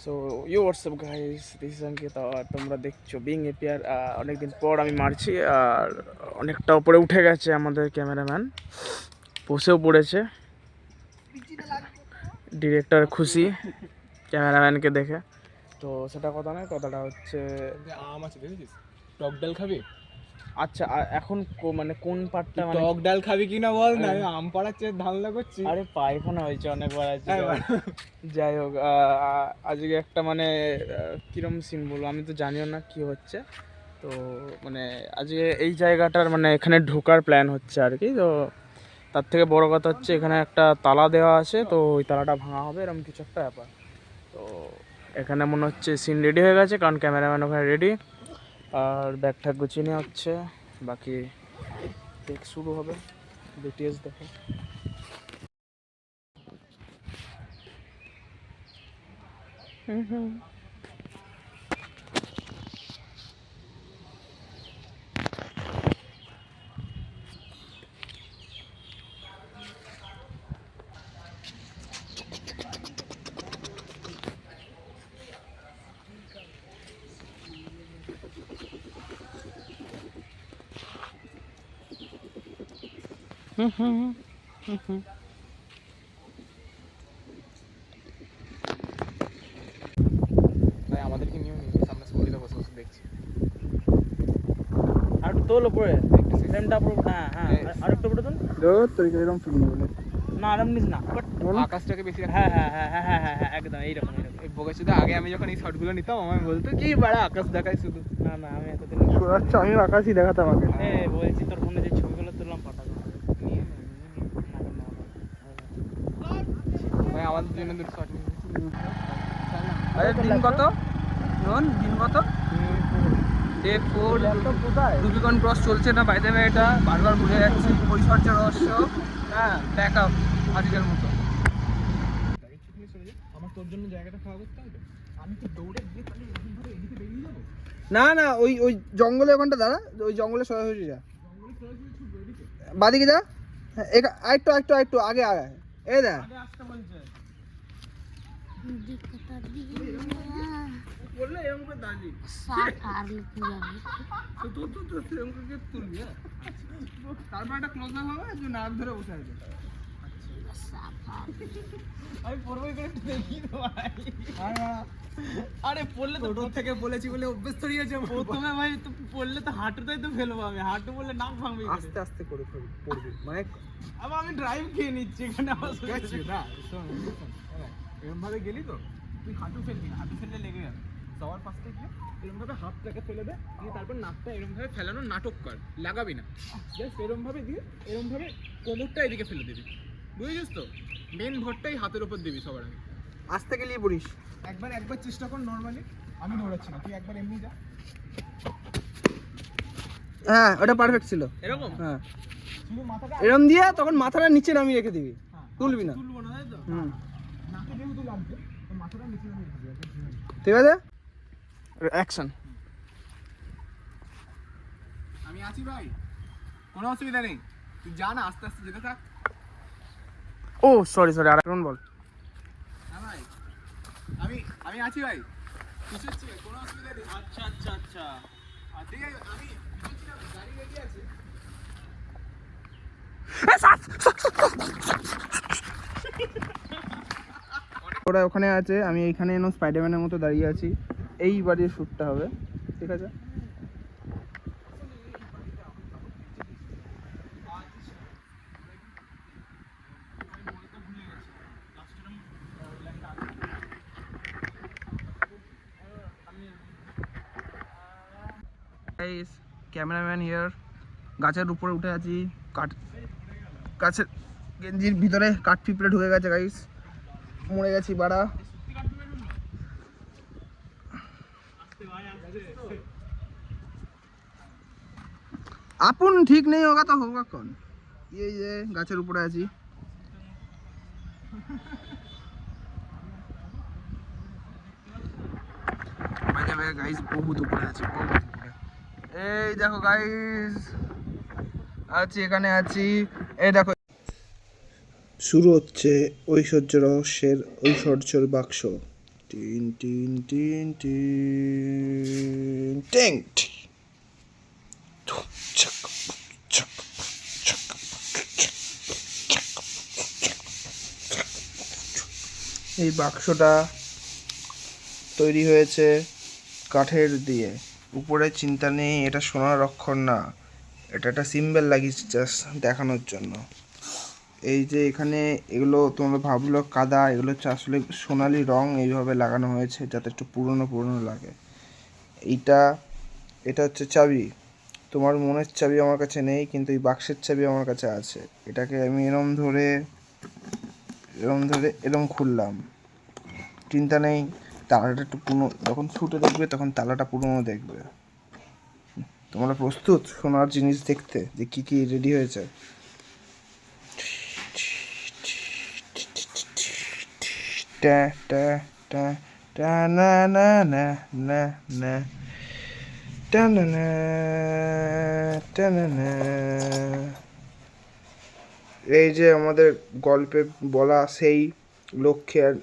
So you WhatsApp guys, this is Ankit. আর তোমরা দেখছো বিং এপিআর। অনেকদিন পর আমি মারছি, আর অনেকটা উপরে উঠে গেছে আমাদের ক্যামেরাম্যান, বসেও পড়েছে। ডিরেক্টর খুশি ক্যামেরাম্যানকে দেখে। তো সেটা কথা নয়, কথাটা হচ্ছে আম আছে দেখেছিস? টক ডাল খাবি? আচ্ছা এখন মানে কোন পার্টটা, মানে টক ডাল খাবি কিনা বল না, আমি আম পাড়ার চেয়ে ধান্দা করছি। আরে পায়খানা হয়েছে অনেকবার আজকে। যাই হোক, আজকে একটা মানে কিরম সিন বলবো, আমি তো জানিও না কি হচ্ছে। তো মানে আজকে এই জায়গাটার মানে এখানে ঢোকার প্ল্যান হচ্ছে আর কি। তো তার থেকে বড় কথা হচ্ছে এখানে একটা তালা দেওয়া আছে, তো ওই তালাটা ভাঙা হবে, এরকম কিছু একটা ব্যাপার। তো এখানে মনে হচ্ছে সিন রেডি হয়ে গেছে, কারণ ক্যামেরাম্যান ওখানে রেডি, আর ব্যাগটা গুছিয়ে নেওয়া হচ্ছে। বাকি টেক শুরু হবে, বিটিএস দেখো। তোলো পরে ফ্রেমটা পুরো হ্যাঁ হ্যাঁ আরেকটা পুরো তোল তোর এরকম ফিলিং বলে না আরাম নিস না বাট আকাশটাকে বেশি হ্যাঁ হ্যাঁ হ্যাঁ হ্যাঁ হ্যাঁ হ্যাঁ একদম এইরকম এই বোকা শুধু আগে আমি যখন এই শটগুলো নিতাম আমায় বলতো কি বাড়া আকাশ দেখায় শুধু। না না আমি এতদিন আচ্ছা আমিও আকাশই দেখাতাম আগে। বলছি তোর ফোনে যে ছবিগুলো তুললাম পাঠাবো ভাই আমাদের জন্য দুটো শট আরে দিন কত রোহন দিন কত ডে 4 রুবিকন ক্রস চলছে না বাইরে এটা বারবার ভুলে যাচ্ছি ঐশ্বর্য রহস্য হ্যাঁ ব্যাক আপ আজকের মতো আমার তোর জন্য জায়গাটা খাওয়া করতে হবে আমি তো দৌড়ে গিয়ে তাহলে এরকম ধরে এদিকে বেরিয়ে যাবো না না ওই ওই জঙ্গলে ওখানটা দাঁড়া ওই জঙ্গলে সরাসরি যা বাদিকে যা হ্যাঁ আরেকটু আরেকটু আরেকটু আগে আগে এই দেখ আসতে বলছে दिक्कत दी বললে এরকম করে দাঁড়িয়ে साकार पूरा তো এরকম করে তুলবি হ্যাঁ তারপর একটা ক্লোজার হবে যে নাক ধরে বসে আছে আমি পড়বই করে একটু দেখি তো ভাই আরে পড়লে তো ছোট থেকে বলেছি বলে অভ্যেস তৈরি হয়েছে প্রথমে ভাই তো পড়লে তো হাঁটুটাই তো ফেলবো আমি হাঁটু বললে নাক ভাঙবে আস্তে আস্তে করে পড়বি মানে আবার আমি ড্রাইভ খেয়ে নিচ্ছি এখানে আমার গেছি না এরকম ভাবে গেলি তো তুই হাঁটু ফেলবি না হাঁটু ফেললে লেগে যাবে সবার ফার্স্টে গিয়ে এরকম ভাবে হাতটাকে ফেলে দে দিয়ে তারপর নাকটা এরকম ভাবে ফেলানোর নাটক কর লাগাবি না জাস্ট এরকম ভাবে দিয়ে এরকম ভাবে কোমরটা এদিকে ফেলে দিবি বুঝেছিস তো মেন ভরটাই হাতের উপর দিবি সবার আগে আস্তে গেলেই পড়িস একবার চেষ্টা কর নরমালি আমি দৌড়াচ্ছি না তুই একবার এমনি যা হ্যাঁ ওটা পারফেক্ট ছিল এরকম হ্যাঁ শুধু মাথাটা এরকম দিয়ে তখন মাথাটা নিচে নামিয়ে রেখে দিবি তুলবি না তুলবো না তাই তো হুম নাকে যেহেতু লাগবে তো মাথাটা নিচে নামিয়ে দিবি ঠিক আছে অ্যাকশন আমি আছি ভাই কোনো অসুবিধা নেই তুই যা না আস্তে আস্তে যেতে থাক ও সরি আর এখন বল হ্যাঁ ভাই আমি আছি ভাই কিছু হচ্ছে কোনো অসুবিধা নেই আচ্ছা আচ্ছা আচ্ছা ঠিক আছে আমি গাড়ি রেডি আছে ওরা ওখানে আছে আমি এইখানে এনো স্পাইডারম্যানের মতো দাঁড়িয়ে আছি এইবারে শ্যুটটা হবে ঠিক আছে গাইস ক্যামেরাম্যান হিয়ার গাছের উপরে উঠে আছি গাছের গেঞ্জির ভিতরে কাঠ পিঁপড়ে ঢুকে গেছে গাইস মরে গেছি বাড়া আপন ঠিক নেই হোগা তো হোগা কোন এই যে গাছের উপরে আছি গাইস বহুত উপরে আছি বহুত উপরে এই দেখো গাইস আছি এখানে আছি এই দেখো শুরু হচ্ছে ঐশ্বর্য রহস্যের ঐশ্বর্যর বাক্স টিন টিন টিন টিন টিং এই বাক্সটা তৈরি হয়েছে কাঠের দিয়ে উপরে চিন্তা নেই এটা সোনার অক্ষর না এটা একটা সিম্বল লাগিয়েছে জাস্ট দেখানোর জন্য এই যে এখানে এগুলো তোমরা ভাবলো কাদা এগুলো হচ্ছে আসলে সোনালি রং এইভাবে লাগানো হয়েছে যাতে একটু পুরনো পুরনো লাগে এটা হচ্ছে চাবি তোমার মনের চাবি আমার কাছে নেই কিন্তু এই বাক্সের চাবি আমার কাছে আছে এটাকে আমি এরম ধরে এরম খুললাম চিন্তা নেই তালাটা একটু পুরনো যখন ছুটে দেখবে তখন তালাটা পুরনো দেখবে তোমরা প্রস্তুত সোনার জিনিস দেখতে যে কি কি রেডি হয়েছে টা টা টা টা না না না না না টা না না টা না না এই যে আমাদের গল্পে বলা সেই লক্ষ্মী আর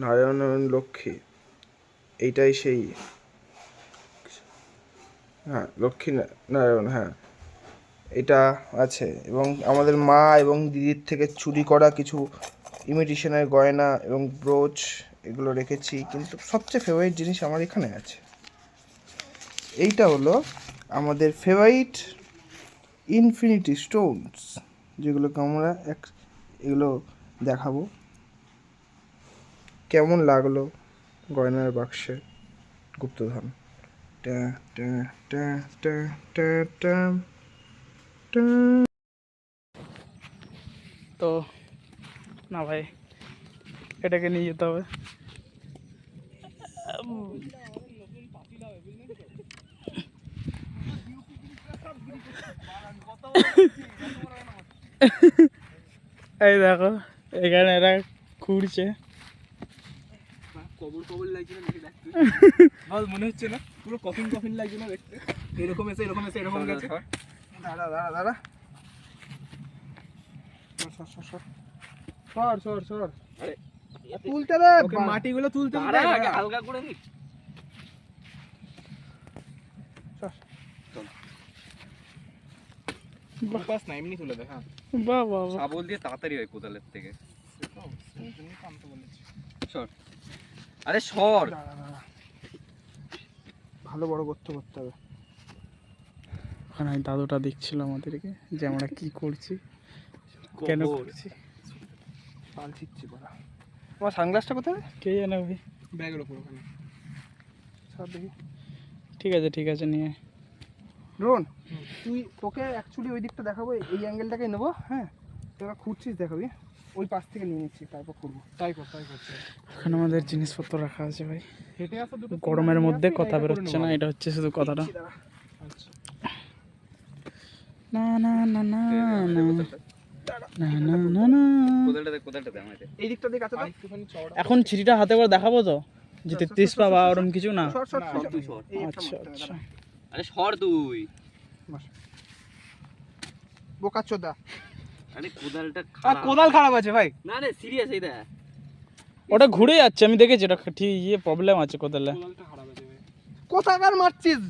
নারায়ণ লক্ষ্মী এইটাই সেই হ্যাঁ লক্ষ্মী নারায়ণ হ্যাঁ এটা আছে এবং আমাদের মা এবং দিদির থেকে চুরি করা কিছু ইমিটেশনের গয়না এবং ব্রোচ এগুলো রেখেছি কিন্তু সবচেয়ে ফেভারিট জিনিস আমার এখানে আছে এইটা হলো আমাদের ফেভারিট ইনফিনিটি স্টোনস, যেগুলোকে আমরা এগুলো দেখাবো কেমন লাগলো গয়নার বাক্সে গুপ্তধন। টা টা টা টা টা টা টা। তো না ভাই, এটাকে নিয়ে যেতে হবে। এই দেখো এখানে এরা খুঁড়ছে। কবর লাগছে না দেখে দেখতে আমার মনে হচ্ছে না পুরো কফিন লাগছে না দেখতে, এরকম এসে এরকম গেছে। দাঁড়া দাঁড়া দাঁড়া, সর আরে তুলতে রে, মাটিগুলো তুলতে হালকা করে নি। বাস না, এমনি তুলে দে। হ্যাঁ বাহ বাহ বাহ। শাবল দিয়ে তাড়াতাড়ি হয় কোদালের থেকে। সর, আরে সর। ভালো বড় করতে হবে। ওখানে ওই দাদুটা দেখছিল আমাদেরকে যে আমরা কি করছি, কেন করছি। পাল ছিটছি বড়া। তোমার সানগ্লাসটা কোথায়? কে জানে ভাই, ব্যাগের উপর ওখানে সব দেখি। ঠিক আছে নিয়ে আয়। রোহন, তোকে অ্যাকচুয়ালি ওই দিকটা দেখাবো, এই অ্যাঙ্গেলটাকে নেবো। হ্যাঁ, তোরা খুঁড়ছিস দেখাবি, ওই পাশ থেকে নিয়ে নিচ্ছি, তারপর করবো। তাই করছে। ওখানে আমাদের জিনিসপত্র রাখা আছে ভাই। হেঁটে আসা দুটো গরমের মধ্যে কথা বেরোচ্ছে না, এটা হচ্ছে শুধু কথাটা। না না না না না না না না না। কোদালটা দে আমাকে। এই দিকটা দিকে আছে তো? একটুখানি চওড়া। এখন ছিটিটা হাতে করে দেখাবো তো, যে 33 পা বা ওরম কিছু না। সর, তুই সর। এই একটা আচ্ছা মারতে হবে, আচ্ছা। আরে সর তুই। বোকা চোদা। আরে কোদালটা আর খারাপ। কোদাল খারাপ আছে ভাই। না রে সিরিয়াস এই দেখ। ওটা ঘুরে যাচ্ছে, আমি দেখেছি এটা ঠিক প্রবলেম আছে কোদালে। কোদালটা খারাপ আছে ভাই। কোথাকার মারছিস?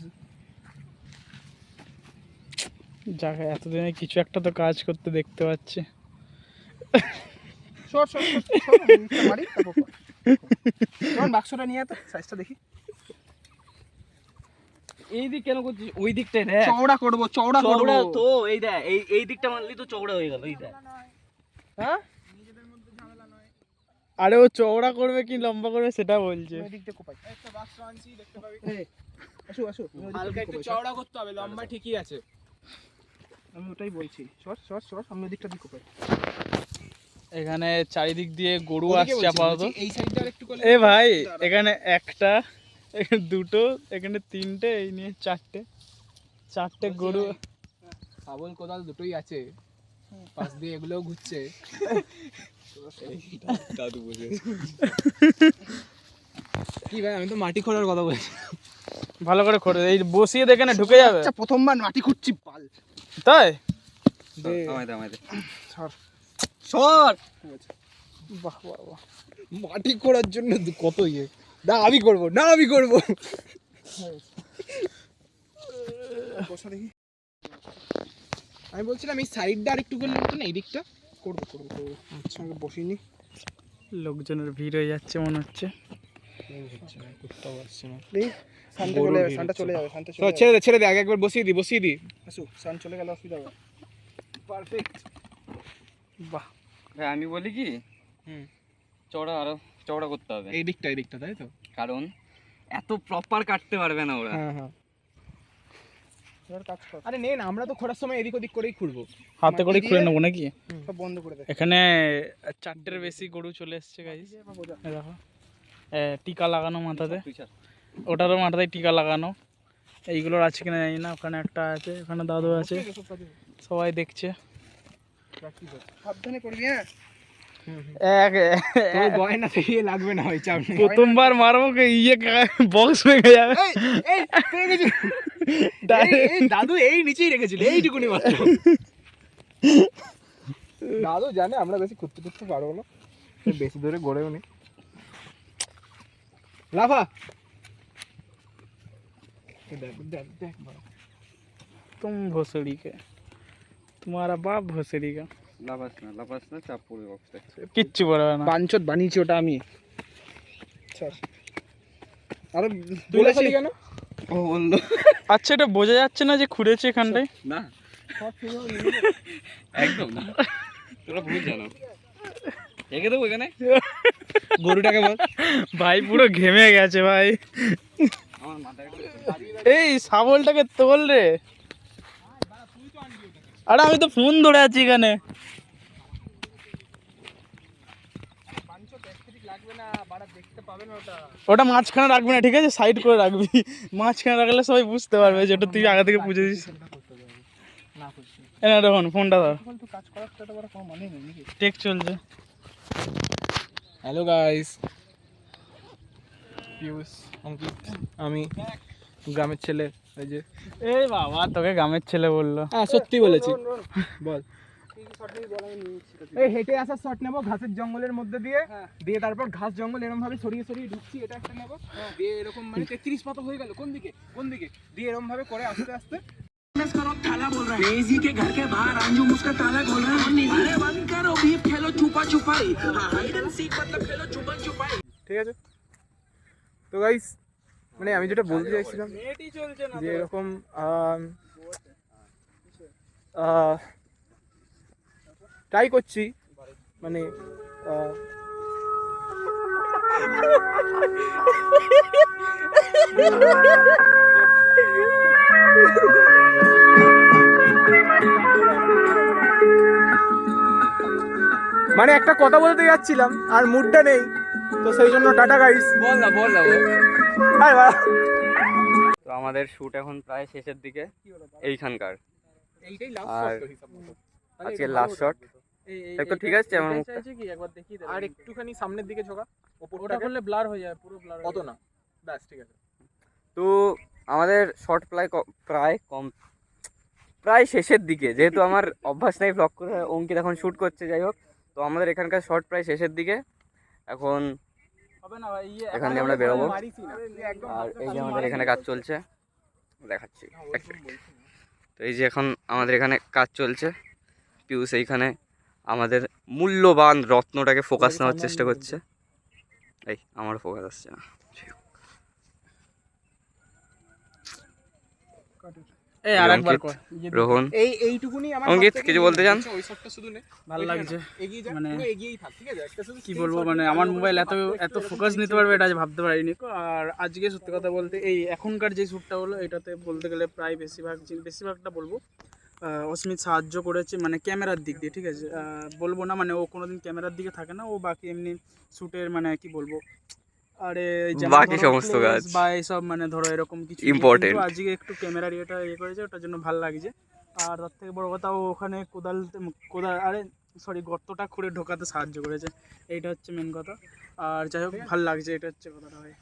যাক এতদিনে কিছু একটা তো কাজ করতে দেখতে পাচ্ছি। সর, মারি তারপর কর। রোহন, বাক্সটা নিয়ে আয় তো, সাইজটা দেখি। এই দিক কেন করছিস? ওই দিকটাই দেখ। চওড়া করবো। চওড়া তো এই দেখ, এই দিকটা মারলি তো চওড়া হয়ে গেল। এই দেখ। হ্যাঁ, আরে ও চওড়া করবে কি লম্বা করবে সেটা বলছে। ওই দিক দিয়ে কোপাই। একটা বাক্স আনছি, দেখতে পাবি। আসো। হালকা একটু চওড়া করতে হবে, লম্বা ঠিকই আছে। আমি ওটাই বলছি। সর, আমি ওই দিকটা দিয়ে কোপাই। এখানে চারিদিক দিয়ে গরু ওদিকে আসছে বলছি, আপাতত। এই সাইডটা একটু করলে। এ ভাই, এখানে একটা, এখানে দুটো, এখানে তিনটে, এই নিয়ে চারটে গরু। শাবল কোদাল দুটোই আছে, পাশ দিয়ে এগুলোও ঘুরছে। দাদু বসে। কি ভাই, আমি তো মাটি খোঁড়ার কথা বলছি। ভালো করে করে এই বসিয়ে দেখে না ঢুকে যাবে। আচ্ছা, প্রথমবার মাটি খুঁড়ছি পাল। তাই আমায় দে। সর। বাহ বাহ বাহ। মাটি খোঁড়ার জন্য কত ইয়ে। না আমি করবো। বসা দেখি। আমি বলছিলাম এই সাইডটা আর একটু করলে হতো না, এই দিকটা করবো। আচ্ছা, আমি বসিনি। লোকজনের ভিড় হয়ে যাচ্ছে মনে হচ্ছে। সানটা চলে যাবে। ছেড়ে দে আগে একবার বসিয়ে দি। আসো, সান চলে গেলে অসুবিধা হবে। পারফেক্ট। বাহ, ভাই আমি বলি কি, আরো চওড়া করতে হবে। এই দিকটা তাই তো? কারণ এত প্রপার কাটতে পারবে না ওরা। হ্যাঁ। আরে নে না, আমরা তো খোঁড়ার সময় এদিক ওদিক করেই খুঁড়বো। হাতে করে খুলে নেবো নাকি? সব বন্ধ করে দে। এখানে 4টের বেশি গরু চলে এসছে গাইস। দেখো টিকা লাগানো মাথাতে, তুই ছাড়। ওটারও মাথাতে টিকা লাগানো। এইগুলোর আছে কিনা জানি না। ওখানে একটা আছে, ওখানে দাদু আছে, সবাই দেখছে। সাবধানে করবি। হ্যাঁ, তোর গয়না থেকে লাগবে না, ওই চাপ নেই। প্রথমবার মারবো বক্স ভেঙে যাবে। এই পেয়ে গেছি। এই দাদু এই নিচেই রেখেছিল, এইটুকুনি মাত্র। দাদু জানে আমরা বেশি খুঁড়তে পারবো না, বেশি ধরে গড়েও নি। লাফা। দেখ तुम भोसड़ी के, तुम्हारा बाप भोसड़ी का। লাফাস না, চাপ পড়বে বক্সটা। কিচ্ছু বলবে না। বাঞ্চত বানিয়েছি ওটা আমি। আরে তুই লাফালি কেন? ও বন্ধু আচ্ছা এটা বোঝা যাচ্ছে না যে খুঁড়েছে এখানটায়? না একদম না, তোরা ভুল জানো। রেখে দেবো এখানে গরুটাকে বল। ভাই পুরো ঘেমে গেছে ভাই। আমার মাথায় এই শাবলটাকে তোল রে। আরে আমি তো ফোন ধরে আছি এখানে। ওটা মাঝখানে রাখবি না, ঠিক আছে? সাইড করে রাখবি। মাঝখানে রাখলে সবাই বুঝতে পারবে যে ওটা তুই আগে থেকে পুজো দিস। না দেখুন ফোনটা ধর, টেক চলছে। হ্যালো গাইস, পিউষ, অঙ্কিত, আমি গ্রামের ছেলে। এই যে এই বাবা তোকে গ্রামের ছেলে বললো। হ্যাঁ সত্যি বলেছি, বল। এই হেঁটে আসার শট নেবো ঘাসের জঙ্গলের মধ্যে দিয়ে, দিয়ে তারপর ঘাস জঙ্গল এরকম ভাবে সরিয়ে সরিয়ে ঢুকছি, এটা একটা নেবো, দিয়ে এরকম মানে 33 পাতা হয়ে গেল, কোন দিকে কোন দিকে দিয়ে এরকম ভাবে করে আস্তে আস্তে ঠিক আছে। তো গাইস মানে আমি যেটা বলতে চাইছিলাম যে এরকম ট্রাই করছি মানে মানে একটা কথা বলতে যাচ্ছিলাম আর মুডটা নেই, তো সেই জন্য টাটা গাইস। বল না বল না বল। Bye bye. তো আমাদের শুট এখন প্রায় শেষের দিকে এইখানকার, আর আজকে লাস্ট শট। তো ঠিক আছে আমার মুখটা কি একবার দেখিয়ে দে। আর একটুখানি সামনের দিকে ঝোঁকা, ওটা ওপরটা করলে ব্লার হয়ে যায়, পুরো ব্লার। অত না, ব্যাস ঠিক আছে। তো আমাদের শর্ট প্রায় শেষের দিকে, যেহেতু আমার অভ্যাস নেই ব্লগ করে, অঙ্কিত এখন শ্যুট করছে, যাই হোক। তো আমাদের এখানকার শর্ট প্রায় শেষের দিকে, এখন হবে না ভাই, এখান দিয়ে আমরা বেরোবো। আর এই যে আমাদের এখানে কাজ চলছে, দেখাচ্ছি এক মিনিট। তো এই যে এখন আমাদের এখানে কাজ চলছে, পিউষ এইখানে আমাদের মূল্যবান রত্নটাকে ফোকাস নেওয়ার চেষ্টা করছে। এই আমার ফোকাস আসছে না। এই আরেকবার কর। রোহন, এইটুকুনি আমার অঙ্কিত কিছু বলতে চান? ওই শটটা শুধু নে, ভালো লাগছে। এগিয়ে যা, মানে পুরো এগিয়েই থাক, ঠিক আছে? একটা শুধু কি বলবো, মানে আমার মোবাইল এত ফোকাস নিতে পারবে এটা আজ ভাবতে পারিনি। আর আজকে সত্যি কথা বলতে এই এখনকার যে শ্যুটটা হলো, এটাতে বলতে গেলে প্রায় বেশিরভাগটা বলবো অস্মিত সাহায্য করেছে, মানে ক্যামেরার দিক দিয়ে, ঠিক আছে? বলবো না মানে ও কোনোদিন ক্যামেরার দিকে থাকে না, ও বাকি এমনি শ্যুটের মানে কি বলবো, আরে যেমন বাকি ধরো সমস্ত close কাজ বা এইসব মানে ধরো এরকম কিছু Important. কিন্তু আজকে একটু ক্যামেরার ইয়েটা করেছে, ওটার জন্য ভালো লাগছে। আর তার থেকে বড় কথা, ও ওখানে কোদাল গর্তটা খুঁড়ে ঢোকাতে সাহায্য করেছে, এইটা হচ্ছে মেন কথা। আর যাই হোক ভালো লাগছে, এটা হচ্ছে কথাটা ভাই।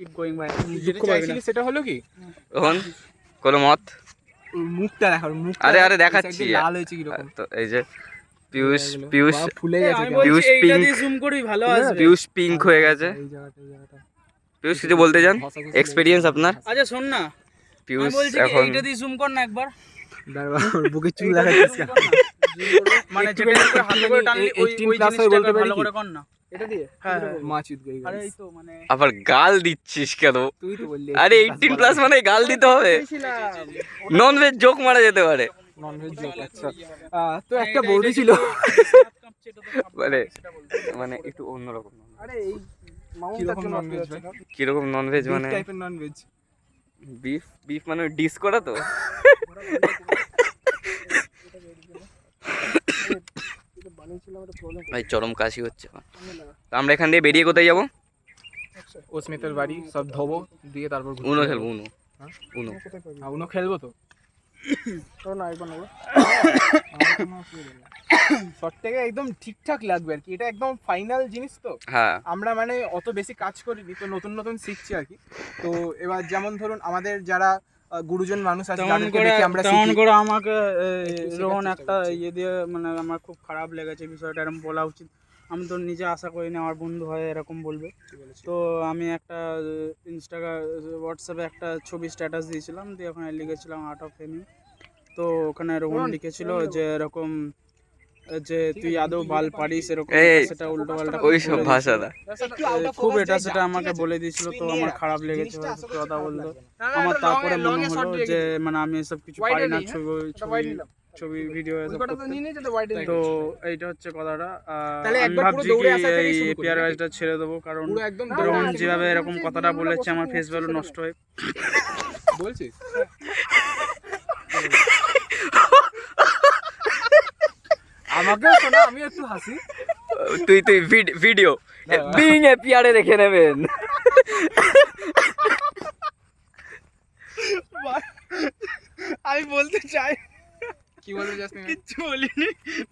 কিপ গোয়িং ভাই, যেটা চাইছিলি সেটা হলো কি? রোহন কোনো মত? মুখটা দেখো, মুখটা আরে দেখাচ্ছি। লাল হয়েছে কি রকম, তো এই যে পিউষ ফুলে গেছে। পিউষ এইটা দিয়ে পিঙ্ক, জুম করি ভালো আসবে। পিউষ পিঙ্ক হয়ে গেছে। এই জায়গাটা পিউষ কিছু বলতে চান? এক্সপেরিয়েন্স আপনার? আচ্ছা শোন না, আমি পিউষ বলছি কি এখন এইটা দিয়ে জুম কর না একবার। বুকে চুল লাগাচ্ছিস কেন? মানে যেটা করে হাতে করে টানলে ওই 18 plus হয়ে বলতে জিনিসটা পারি ভালো কি? করে কর না। এটা দিয়ে হ্যাঁ মাছ উঠ গই। আরে এই তো মানে আবার গাল দিচ্ছিস কেন? তুই তো বললি আরে 18 প্লাস মানে গাল দিতে হবে? নন ভেজ জোক মারা যেতে পারে। Non veg joke. আচ্ছা তো একটা বৌদি ছিল, মানে একটু অন্যরকম। আরে এই মাউন্টটা কেন ননভেজ ভাই? কিরকম নন ভেজ মানে? টাইপের ননভেজ। বিফ মানে ডিস করা তো। ভাই চরম কাশি হচ্ছে। তো আমরা এখান দিয়ে বেরিয়ে কোথায় যাবো? ওস্মিতের বাড়ি সব ধোবো, দিয়ে তারপর উনো খেলবো। উনো খেলবো তো না, একবার নেবো। শটটাকে একদম ঠিকঠাক লাগবে আর কি, এটা একদম ফাইনাল জিনিস তো। হ্যাঁ আমরা মানে অত বেশি কাজ করিনি তো, নতুন নতুন শিখছি আর কি। তো এবার যেমন ধরুন আমাদের যারা গুরুজন মানুষ আছে, যাদেরকে দেখে আমরা তেমন শিখি। করে আমাকে একটু রোহন শেখার একটা চেষ্টা ইয়ে দিয়ে, মানে আমার খুব খারাপ লেগেছে বিষয়টা, এরকম বলা উচিত। আমি তো নিজে আশা করিনি আমার বন্ধু হয় এরকম বলবে। তো আমি একটা হোয়াটসঅ্যাপে একটা ছবি স্ট্যাটাস দিয়েছিলাম, দিয়ে ওখানে লিখেছিলাম আর্ট অফ ফেমিং। তো ওখানে রোহন লিখেছিল যে এরকম যে তুই আদৌ বাল পারিস এরকম এই, সেটা উল্টো পাল্টা ওইসব ভাষাটা খুব এটা সেটা আমাকে বলে দিয়েছিল, তো আমার খারাপ লেগেছে সত্যি কথা বলতে। আমার তারপরে মনে হলো যে মানে আমি এসব কিছু পারি না, ছবি ভিডিও এসব করতে। তো এইটা হচ্ছে কথাটা। আমি ভাবছি কি এই পেয়ার গাছটা ছেড়ে দেবো, কারণ এরকম যেভাবে এরকম কথাটা বলেছে আমার ফেস ভ্যালু নষ্ট হয়ে বলছিস আমাকে শোনা, আমি একটু হাসি। তুই ভিডিও বিং এ পিয়ারে রেখে নেবেন। আমি বলতে চাই, কি বলতে চাস? কিচ্ছু বলিনি,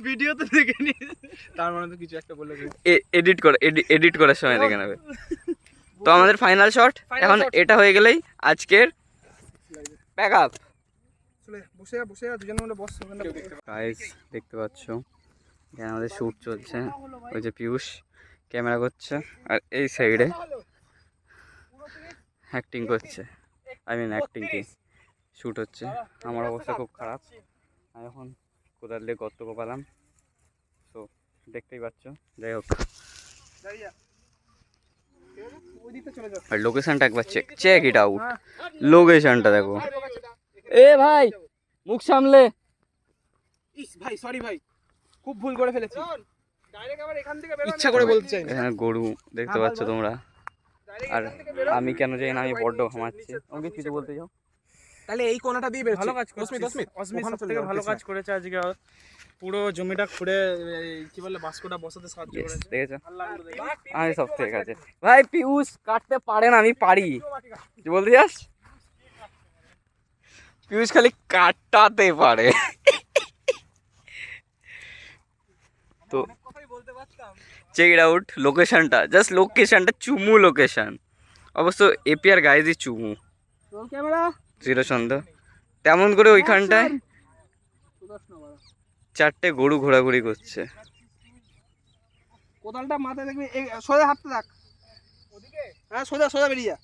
ভিডিও তো দেখে নি, তার মানে তো কিছু একটা বলে এডিট করার সময় দেখে নেবে। তো আমাদের ফাইনাল শট এখন এটা হয়ে গেলেই আজকের প্যাক আপ। বসে দুজন মিলে বস। গাইস দেখতে পাচ্ছ এখানে আমাদের শ্যুট চলছে, ওই যে পিয়ুষ ক্যামেরা করছে আর এই সাইডে অ্যাক্টিং করছে, অ্যাক্টিং কি শ্যুট হচ্ছে। আমার অবস্থা খুব খারাপ, আমি এখন কোদাল দিয়ে গর্ত কোপালাম, তো দেখতেই পাচ্ছ। যাই হোক, আর লোকেশনটা একবার চেক ইট আউট, লোকেশনটা দেখো। এ ভাই মুখ সামলে। ভাই সরি ভাই, খুব ভুল করে ফেলেছি, ইচ্ছা করে বলতে চাই না। এখানে গরু দেখতে পাচ্ছ তোমরা, আর আমি কেন যাই না, আমি বড্ড ঘামাচ্ছি। আমাকে কিছু বলতে চাও? তাহলে এই কোণাটা দিয়ে বের ভালো কাজ করছিস। অস্মিত সবথেকে ভালো কাজ করেছে আজকে, পুরো জমিটা খুঁড়ে কি বলে বাস্কটা বসাতে সাহায্য করেছে। দেখেছো, ভালো লাগলো দেখে। আমি সব ঠিক আছে। ভাই পিয়ুষ কাটতে পারে না, আমি পারি। কি বলতে চাস? পিয়ুষ খালি কাটাতে পারে। তো চেক ইট আউট, লোকেশনটা জাস্ট লোকেশনটা চুমু লোকেশন। অবশ্য এপিআর গাইজই চুমু, জিরো সন্দেহ। তেমন করে ওইখানটায় 4টে গরু ঘোরাঘুরি করছে। কোদালটা মাথায় দেখবি, সোজা হাতটা রাখ ওদিকে। হ্যাঁ সোজা বেরিয়ে যা।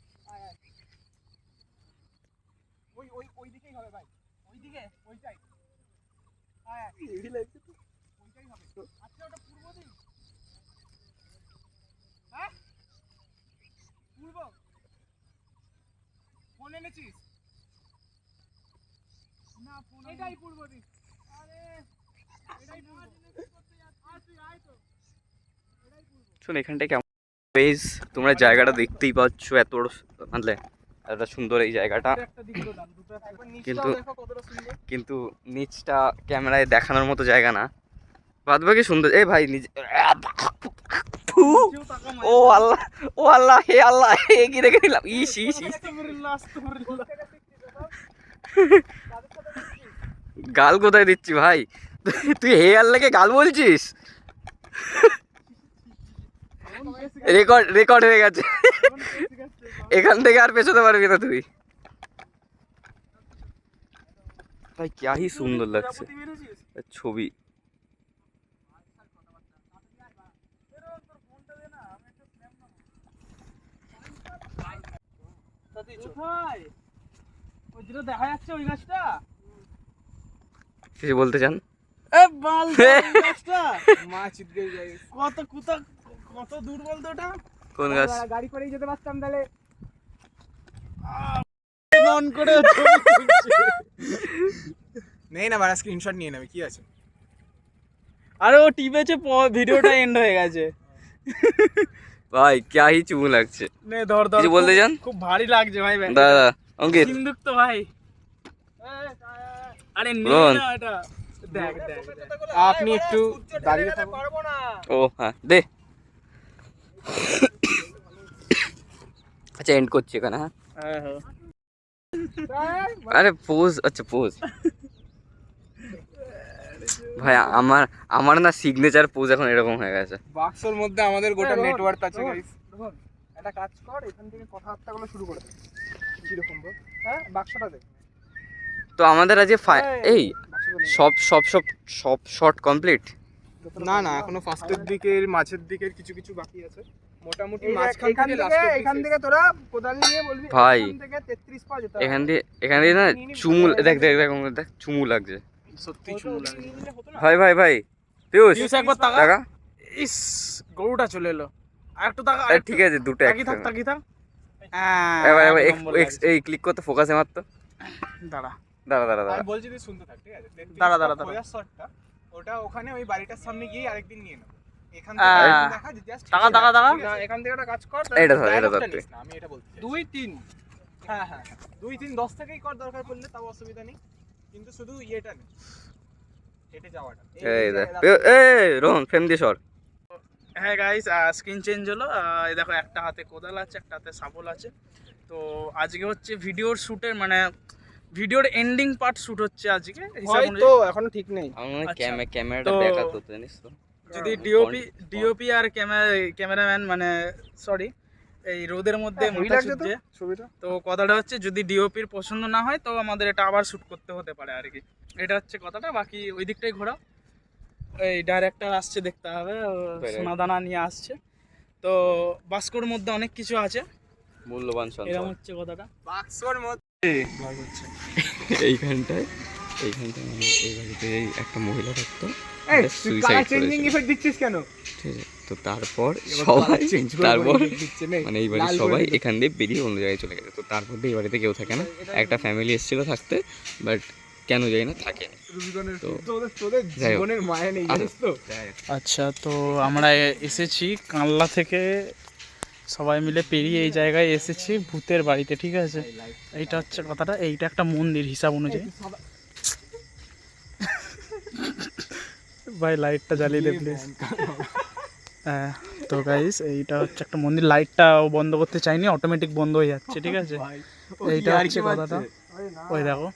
ওই দিকেই হবে ভাই, ওইদিকে ওইটাই। হ্যাঁ ইজি লাগছে তো, ওইটাই হবে। আচ্ছা ওটা পূর্ব দিক। হ্যাঁ পূর্ব ফোন এনেছিস না? ফোন এটাই পূর্ব দিক। আরে এটাই পূর্ব। আর তুই আয় তো। শোন এখানটায় কেমন বেশ, তোমরা জায়গাটা দেখতেই পাচ্ছ, এত মানে এতটা সুন্দর এই জায়গাটা। কিন্তু কিন্তু নিচটা ক্যামেরায় দেখানোর মতো জায়গা না, বাদ বাকি সুন্দর। এই ভাই নিজ ও আল্লাহ, ও আল্লাহ, হে আল্লাহ, হে কি দেখে নিলাম। ইস ইস ইস, গাল কোথায় দিচ্ছি ভাই? তুই হে আল্লাহকে গাল বলছিস? রেকর্ড হয়ে গেছে, এখান থেকে আর পেছতে পারবি না তুই। ভাই क्या ही সুন্দর লাগছে ছবি। দেখা যাচ্ছে ওই গাছটা, কিছু বলতে চান? কত দূর বলতো ওটা? কোন গাছ? গাড়ি করেই যেতে পারতাম তাহলে। মন করে নেই না, বারা স্ক্রিনশট নিয়ে নেবে, কি আছে? আরে ও টিপেছে, ভিডিওটা এন্ড হয়ে গেছে। ভাই क्या ही চুমু লাগছে। নে ধর কিছু বলতে চান? খুব ভারী লাগছে ভাই। দাদা অঙ্কিত সিন্দুক তো ভাই। আরে রোহন। না এটা দেখ। আপনি একটু দাঁড়িয়ে থাকুন। ও হ্যাঁ দে। আচ্ছা এন্ড করছি এখানে। হ্যাঁ আরে পোজ, আচ্ছা পোজ। ভাই আমার না সিগনেচার পোজ এখন এরকম হয়ে গেছে। বাক্সের মধ্যে আমাদের গোটা নেটওয়ার্ক আছে গাইস। একটা কাজ কর, এখান থেকে কথাবার্তাগুলো শুরু করে দে। কি রকম বল? হ্যাঁ বাক্সটা দে। তো আমাদের আজকে এই সব শর্ট কমপ্লিট না এখনো ফার্স্টের দিকের মাঝের দিকের কিছু বাকি আছে। মোটামুটি মাঝখান থেকে লাস্টের এখান থেকে তোরা কোদাল নিয়ে বলবি ভাই, এখান থেকে 33 পা যেতে হবে। এখান দিয়ে না চুমু দেখ চুমু লাগছে সত্যি চুমু লাগে। ভাই তুই পিউষ পিউষ একবার তাকা। টাকা ইস গরুটা চলে এলো আর একটু টাকা ঠিক আছে দুটো তাকিয়ে থাক তাকিয়ে থাক এবার এক এবার নম্বর এই ক্লিক করতে ফোকাসে মারতো দাঁড়া দাঁড়া আমি বলছি তুই শুনতে থাক ঠিক আছে দাঁড়া, দাঁড়া। খোঁজার শটটা ওটা ওখানে ওই বাড়িটার সামনে গিয়ে আরেকদিন নিয়ে নেবো এখান আহ, থেকে আরেকদিন দেখা যে just টাকা, টাকা, টাকা। ঠিক আছে? এখান থেকে একটা কাজ কর এটা ধর এটা ধর dialogue-টা তুই নিস না, আমি এটা বলতে চাই। 2-3 হ্যাঁ 2-3-10 থেকেই কর দরকার পড়লে তাও অসুবিধা নেই কিন্তু শুধু ইয়েটা নেই হেঁটে যাওয়াটা এই দেখ এই রোহন ফ্রেম দিয়ে সর হ্যাঁ গাইস স্ক্রিন চেঞ্জ হলো এই দেখো একটা হাতে কোদাল আছে একটা হাতে শাবল আছে তো আজকে হচ্ছে ভিডিওর শ্যুটের মানে ভিডিওর এন্ডিং পার্ট শ্যুট হচ্ছে আজকে হিসাব হয়তো অনুযায়ী। এখনো ঠিক নেই আমার আচ্ছা, ক্যামেরাটা তো- দেখাতো জানিস তো যদি ডিওপি আর ক্যামেরাম্যান মানে সরি এই রোদের মধ্যে হেভি মাথা লাগছে তো ছুটছে ছবিটা। তো কথাটা হচ্ছে যদি ডিওপির পছন্দ না হয় তো আমাদের এটা আবার শ্যুট করতে হতে পারে আর কি এটা হচ্ছে কথাটা বাকি ওই দিকটাই ঘোরাও এই ডাইরেক্টর আসছে দেখতে হবে সোনাদানা নিয়ে আসছে তো বাস্কোর মধ্যে অনেক কিছু আছে মূল্যবান এরকম সন্তান হচ্ছে কথাটা বাক্সর মধ্যে এইখানটায় মানে এই বাড়িতে একটা মহিলা থাকতো এই এটা তুই suicide কালার করেছিল। চেঞ্জিং ইফেক্ট দিচ্ছিস কেন? ঠিক আছে তো তারপর সবাই তারপর দিচ্ছে না মানে এই বাড়ির সবাই এখান দিয়ে বেরিয়ে অন্য জায়গায় চলে গেছে তো তারপর দিয়ে এই বাড়িতে কেউ থাকে না একটা ফ্যামিলি এসেছিল থাকতে বাট কেন যাই না থাকে না। তো তোদের যাই হোক। জীবনের মায়া নেই জানিস তো। আচ্ছা তো আমরা এসেছি কানলা থেকে সবাই মিলে পেরিয়ে এই জায়গায় এসেছি ভূতের বাড়িতে ঠিক আছে এইটা হচ্ছে কথাটা এইটা একটা মন্দির হিসাব অনুযায়ী ভাই লাইটটা জ্বালিয়ে দে প্লিজ হ্যাঁ তো গাইস এইটা হচ্ছে একটা মন্দির লাইটটা বন্ধ করতে চাইনি অটোমেটিক বন্ধ হয়ে যাচ্ছে ঠিক আছে এইটা হচ্ছে কথাটা ওই দেখো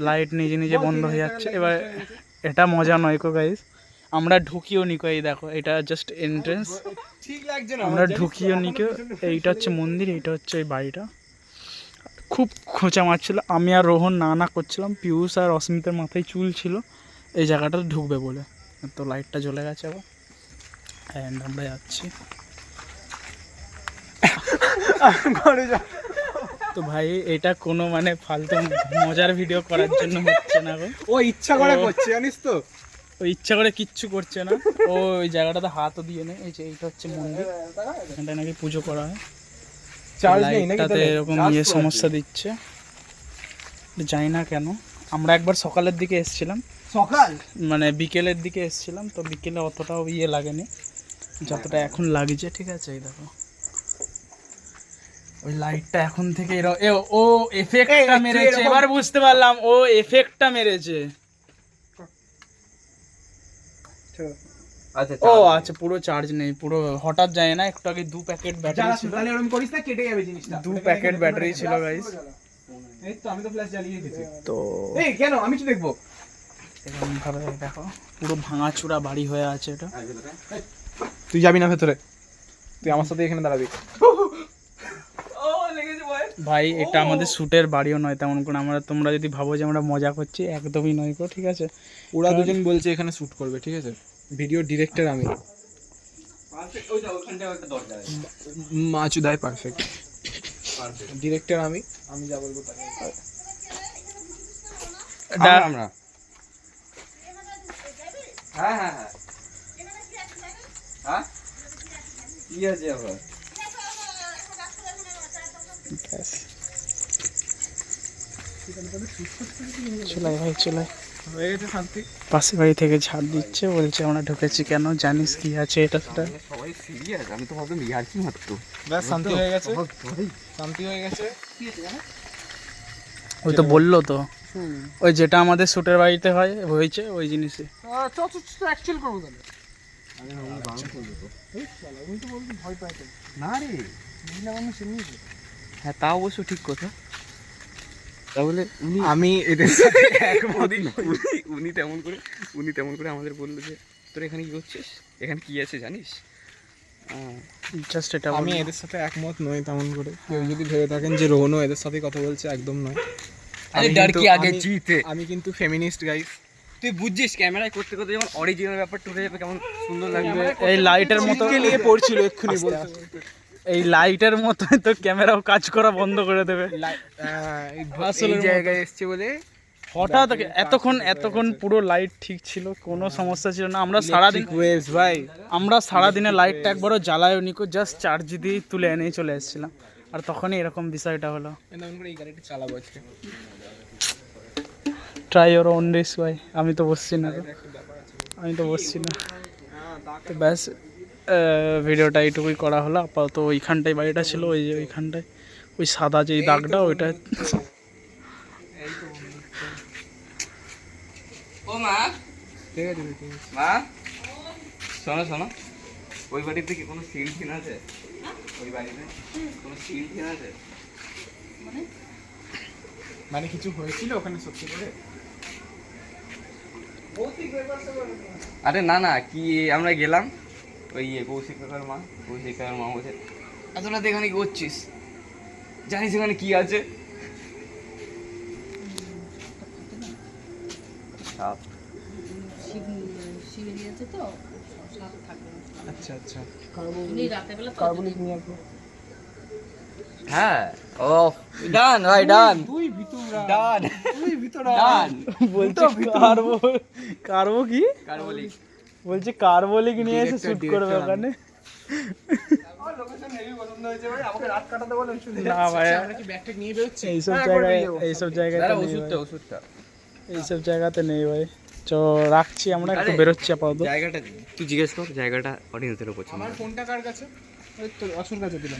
লাইট নিজে নিজে বন্ধ হয়ে যাচ্ছে এবার এটা মজা নয় কো গাইস আমরা ঢুকিও নিকো এই দেখো এটা জাস্ট এন্ট্রেন্স ঠিক লাগছে না আমরা ঢুকিও নিকো এইটা হচ্ছে মন্দির এইটা হচ্ছে এই বাড়িটা খুব খোঁচা মারছিল আমি আর রোহন না করছিলাম পিয়ুষ আর অস্মিতার মাথায় চুল ছিল এই জায়গাটাতে ঢুকবে বলে তো লাইটটা জ্বলে গেছে আবার অ্যান্ড আমরা যাচ্ছি ঘরে যা। তো ভাই এটা কোনো মানে ফালতু মজার ভিডিও করার জন্য হচ্ছে না গো ও ইচ্ছা করে ও- করছে জানিস তো। ও ইচ্ছা করে কিচ্ছু করছে না ও ওই জায়গাটাতে হাতও দিয়ে নেই এই যে এইটা হচ্ছে মন্দির এখানটায় নাকি পুজো করা হয় চার্জ নেই নাকি লাইটটাতে তাহলে? এরকম চার্জ ইয়ে তো সমস্যা দিচ্ছে জানি না কেন আমরা একবার সকালের দিকে এসেছিলাম সকাল মানে বিকেলের দিকে এসেছিলাম তো বিকেলে অতটাও ইয়ে লাগেনি যতটা এখন লাগছে ঠিক আছে এই দেখো ওই লাইটটা এখন থেকে ও এফেক্টটা তুই মেরেছে এরকম- এবার বুঝতে পারলাম ও এফেক্টটা মেরেছে আচ্ছা ও আচ্ছা পুরো চার্জ নেই পুরো হঠাৎ যায় না একটু আগে 2 প্যাকেট ব্যাটারি ছিল তাহলে এরকম করিস না কেটে যাবে জিনিসটা। 2 প্যাকেট ব্যাটারি ছিল গাইস এই তো আমি তো ফ্ল্যাশ জ্বালিয়ে দিয়েছি। তো এই কেন আমি কি দেখবো? এরকম ভাবে দেখো পুরো ভাঙাচুরা বাড়ি হয়ে আছে এটা তুই যাবি না ভেতরে, তুই আমার সাথে এখানে দাঁড়াবি। ভাই এটা আমাদের শুটের বাড়িও নয় তেমন করে আমরা তোমরা যদি ভাবো যে আমরা মজা করছি একদমই নয় গো ঠিক আছে ওরা দুজন বলছে এখানে শুট করবে ঠিক আছে। ভিডিও ডিরেক্টর আমি। মাচুদাই পারফেক্ট। ডিরেক্টর আমি যা বলবো তাই। আমরা হ্যাঁ হ্যাঁ হ্যাঁ হ্যাঁ কি আছে আবার চলাই ভাই চলাই হয়ে গেছে শান্তি। পাশে বাড়ি থেকে ঝাড় দিচ্ছে বলছে আমরা ঢুকেছি কেন জানিস কি আছে এটা সেটা সবাই সিরিয়াস আমি তো ভাবলাম ইয়ার কি মাত্র ব্যাস শান্তি হয়ে গেছে, শান্তি হয়ে গেছে। ওই তো বললো তো ওই যেটা আমাদের শুটের বাড়িতে হয়েছে ওই জিনিসই অ্যাকচুয়াল করবো তাহলে। না রে হ্যাঁ তা অবশ্য ঠিক কথা তাহলে আমি এদের সাথে উনি তেমন করে আমাদের বললো যে তোর এখানে কি করছিস এখানে কি আছে জানিস জাস্ট এটা আমি এদের সাথে একমত নই তেমন করে। কেউ যদি ভেবে থাকেন যে রোহনও এদের সাথে কথা বলছে, একদম নয়। আমি কিন্তু ফেমিনিস্ট গাইস। তুই বুঝছিস ক্যামেরায় করতে করতে যখন অরিজিনাল ব্যাপারটা উঠে যাবে কেমন সুন্দর লাগবে এই লাইটের মতো নিয়ে পড়ছিল এক্ষুনি বলতে। এই লাইটের মতো তো ক্যামেরাও কাজ করা বন্ধ করে দেবে এই জায়গায় এসছে বলে হঠাৎ এতক্ষণ পুরো লাইট ঠিক ছিল, কোনো সমস্যা ছিল না। আমরা সারাদিন ওয়েভস ভাই, আমরা সারাদিনে লাইটটা একবারও জ্বালায়ও নিকো, জাস্ট চার্জ দিয়েই তুলে এনেই চলে এসেছিলাম। আর তখনই এরকম বিষয়টা হলো। এই গাড়িটা চালাবো আজকে। ট্রাই ওর অন রিস্ক ভাই। আমি তো বসছি না, তো ব্যাস ভিডিওটা এইটুকুই করা হলো আপাতত। ওইখানটায় বাড়িটা ছিল, ওই যে ওইখানটায় ওই সাদা যেই দাগটা ওইটা। ও মা, ঠিক আছে মা শোনো, ওই বাড়িতে কি কোনো সিল ফিন আছে? ওই বাড়িতে কোনো সিল ফিন আছে? মানে কিছু হয়েছিল ওখানে সত্যি করে? আরে না কি আমরা গেলাম ওই কৌশিক কাকার মা বলছে এত রাতে এখানে কি করছিস, জানিস এখানে কি আছে? আচ্ছা আচ্ছা, কার্বলিক নিয়ে আসবো। হ্যাঁ, ও ডান ভাই, ডান তুই ভিতরা, ডান তুই ভিতরা। ডান বলছে কার্বো কি কার্বলিক বলছে, কার্বলিক নিয়ে এসে শুট করবে ওখানে। আমার লোকেশন হেভি পছন্দ হয়েছে ভাই, আমাকে রাত কাটাতে বলেন শুনে। না ভাই, আমরা কি ব্যাগ ট্যাগ নিয়ে বেরোচ্ছি? এইসব জায়গাতে দাঁড়া, নেই ভাই। ওষুধটা এইসব জায়গাতে নেই ভাই। চ রাখছি, আমরা একটু আরে, বেরোচ্ছি আপাতত। জায়গাটা তুই জিজ্ঞেস কর, জায়গাটা অডিয়েন্সেরও পছন্দ। আমার ফোনটা কার কাছে? ওই তো অসুর কাছে দিলাম।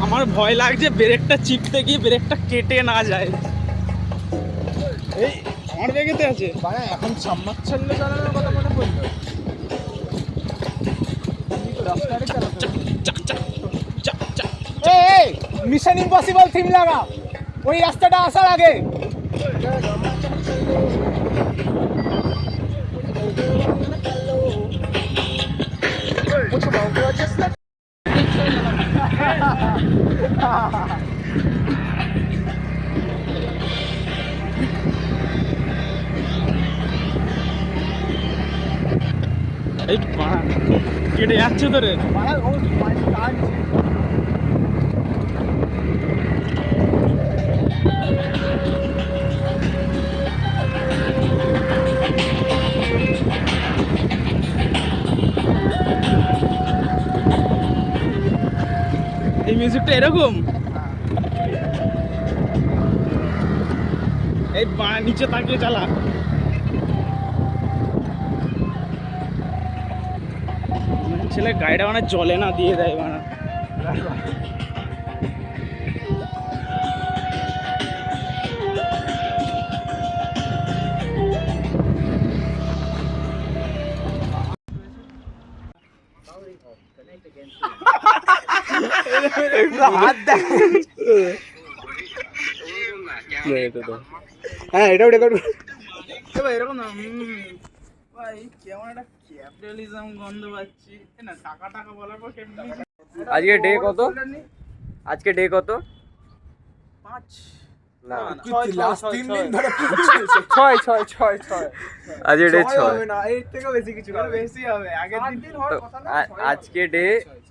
আমার ভয় লাগছে ব্রেকটা চিপতে গিয়ে ব্রেকটা কেটে না যায়। এই আমার ব্যাগেতে আছে। মানে এখন সাম্মাচ্ছল্য চালানোর কথা মনে পড়লো। রাস্তায় চালাতে এই মিশন ইম্পসিবল থিম লাগা ওই রাস্তাটা আসার আগে। এই কেটে যাচ্ছে তো রে। এই মিউজিকটা এরকম, এই নিচে তাকিয়ে চালা। ছেলে গাড়িটা মানে জলে না দিয়ে দেয় মানে। হ্যাঁ এটাও রেকর্ড এরকম না ভাই, কেমন একটা ক্যাপিটালিজম গন্ধ পাচ্ছি না। টাকা বলার পর আজকে ডে কত? আজকে ডে কত? 5 না, লাস্ট 3 দিন ধরে 6 আজকে ডে 6। হবে না, এর থেকে বেশি কিছু হবে। বেশি হবে। আগের দিন আজকে ডে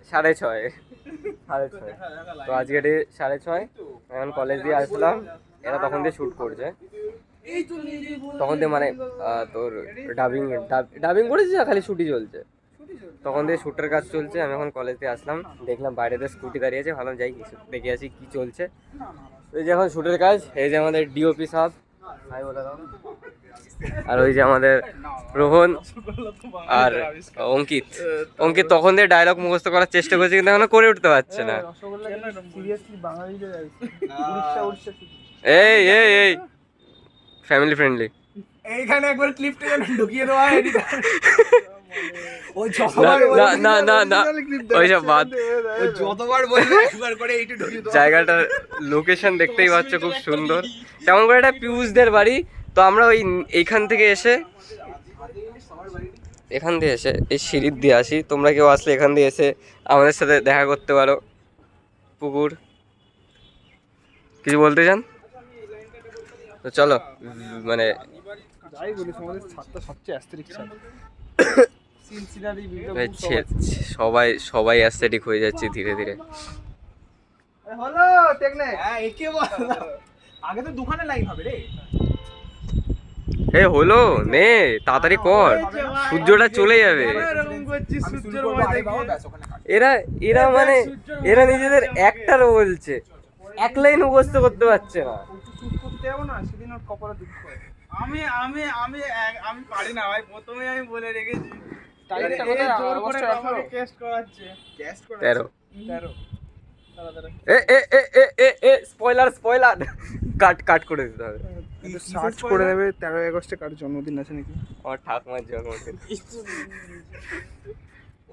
6:30। তো আজকে ডে 6:30। এখন কলেজ দিয়ে আসলাম, এরা তখন দিয়ে শ্যুট করছে। তখন দিয়ে মানে তোর ডাবিং করেছে, খালি শুটই চলছে। তখন দিয়ে শ্যুটের কাজ চলছে। আমি এখন কলেজ দিয়ে আসলাম, দেখলাম বাইরেতে স্কুটি দাঁড়িয়ে আছে, ভাবলাম যাই কিছু দেখে আসি কি চলছে। এই যে এখন শ্যুটের কাজ, এই যে আমাদের ডিওপি সাহেব, হাই বলে দাও। আর ওই যে আমাদের রোহন আর অঙ্কিত তখন দিয়ে ডায়লগ মুখস্থ করার চেষ্টা করছে, কিন্তু এখনো করে উঠতে পারছে না। সিরিয়াসলি বাঙালিদের এই ফ্যামিলি ফ্রেন্ডলি। এইখানে একবার ক্লিপটা যেন ঢুকিয়ে দেওয়া হয়। ওই না ওইসব বাদ। যতবার বলবে একবার করে এইটা ঢুকিয়ে দেওয়া। জায়গাটার লোকেশন দেখতেই পাচ্ছ, খুব সুন্দর। তেমন করে একটা পিউষদের বাড়ি। তো আমরা ওই এখান থেকে এসে এই সিঁড়ির দিয়ে আসি। তোমরা কেউ আসলে এখান দিয়ে এসে আমাদের সাথে দেখা করতে পারো। পুকুর, কিছু বলতে চান? তো চলো, মানে যাই বলিস আমাদের ছাত্র সবচেয়ে অ্যাস্থেটিক ছাত্র। সবাই অ্যাস্থেটিক হয়ে যাচ্ছে ধীরে ধীরে। হলো টেকনিক। হ্যাঁ একে বল, আগে তো দুখানে লাইন হবে রে। এ হলো নে তাড়াতাড়ি কর, সূর্যটা চলে যাবে। এরকম করছিস আমি শুরু সূর্যের করবো, ভয় আরে দেখিয়ে? বাবা, ব্যাস ওখানে কাট। এরা মানে এরা নিজেদের একটারও বলছে, এক লাইন মুখস্থ করতে পারছে না। শুট করতে যাবো না, সেদিন ওর কপালে দুঃখ হয়। আমি আমি আমি আমি পারি না ভাই, প্রথমে আমি বলে রেখেছি। তারিখটা এই কোথায়? জোর করে অগস্টের 18? আমাকে টেস্ট করাচ্ছে। Guest করে 13 13। এ স্পয়লার কাট করে দিতে হবে। সার্চ করে নেবে 13 আগস্টে কার জন্মদিন আছে নাকি। আমার ঠাকুমার জন্মদিন।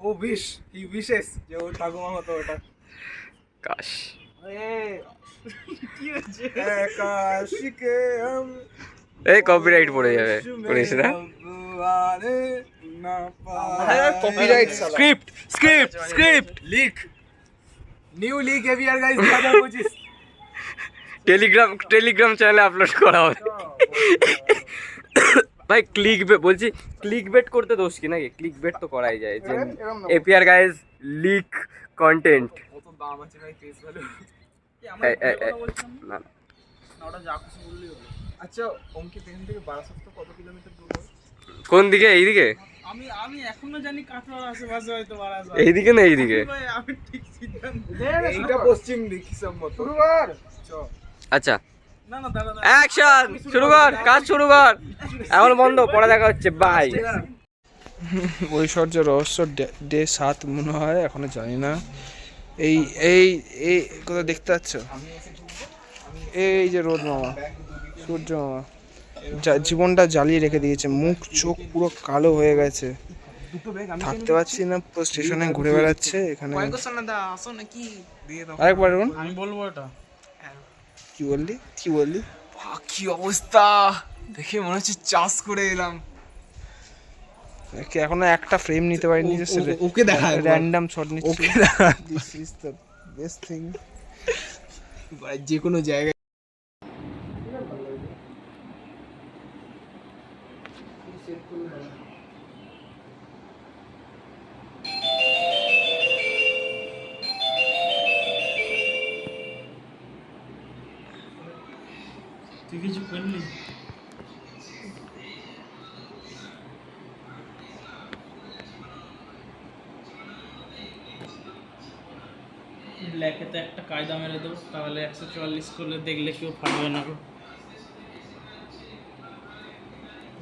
ও উইশ, হি উইশেস যে ও ঠাকুমা হতো ওটা। কাশ কি হচ্ছে? কাশিকে হাম এই কপিরাইট পড়ে যাবে, করিস না। না কপিরাইট শালা। Script leak, new leak AVR guys 2025। Telegram চ্যানেলে আপলোড করা হবে। ভাই বলছি ক্লিক বেট করতে দোষ কি নাকি? ক্লিক বেট তো করাই যায়, যে এপিআর গাইজ লিক কন্টেন্ট। কত দাম আছে ভাই ফেস ভ্যালু। আমরা কথা বলছিলাম না? না না, ওটা যা খুশি বললেই হলো। আচ্ছা অঙ্কিত এখান থেকে বারাসাত তো কত কিলোমিটার দূর হবে? কোন দিকে? এইদিকে? আমি আমি এখনো জানি কাটোয়ার আশেপাশে হয়তো বারাসাত। এইদিকে না এইদিকে? ভাই আমি ঠিক সিদ্ধান্ত। এইটা পশ্চিম দিক হিসাব মতো। শুরু কর। চ আচ্ছা না না দাদা অ্যাকশন, শুরু কর, কাজ শুরু কর। এখন বন্ধ, পরে দেখা হচ্ছে, বাই। ঐশ্বর্য রহস্য ডে 7 মনে হয়, এখনো জানি না। এই এই এই কোথাও দেখতে পাচ্ছ? এই যে রোদ মামা, সূর্য মামা জীবনটা জ্বালিয়ে রেখে দিয়েছে, মুখ চোখ পুরো কালো হয়ে গেছে, থাকতে পারছি না, পুরো স্টেশনে ঘুরে বেড়াচ্ছে এখানে। আরেকবার বলুন। আমি বলবো এটা। কি বললি? কি অবস্থা, দেখে মনে হচ্ছে চাষ করে এলাম। এখনো একটা ফ্রেম নিতে পারিনি, ওকে দেখা র্যান্ডম শট নিচ্ছি। ওকে দেখা this is the best thing. যে কোনো জায়গায়। তুই কিছু করলি? ব্ল্যাকে তো একটা কায়দা মেরে দেবো, তাহলে 144 করলে দেখলে কেউ ফাটবে না গো।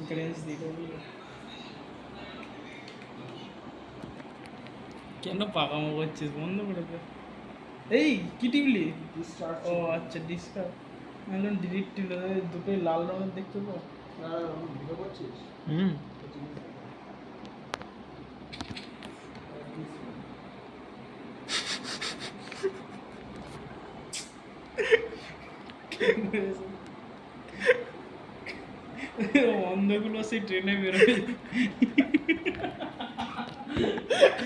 গ্রেস দিয়ে দেবো। কেন পাকামো করছিস? বন্ধ করে দে। এই কি টিপলি? ও আচ্ছা ডিসকার্ড। আমি ডিলিট টিপলে দুটোই লাল রঙের দেখতে তো। হুম অন্ধগুলো সেই ট্রেনে বেরোয়।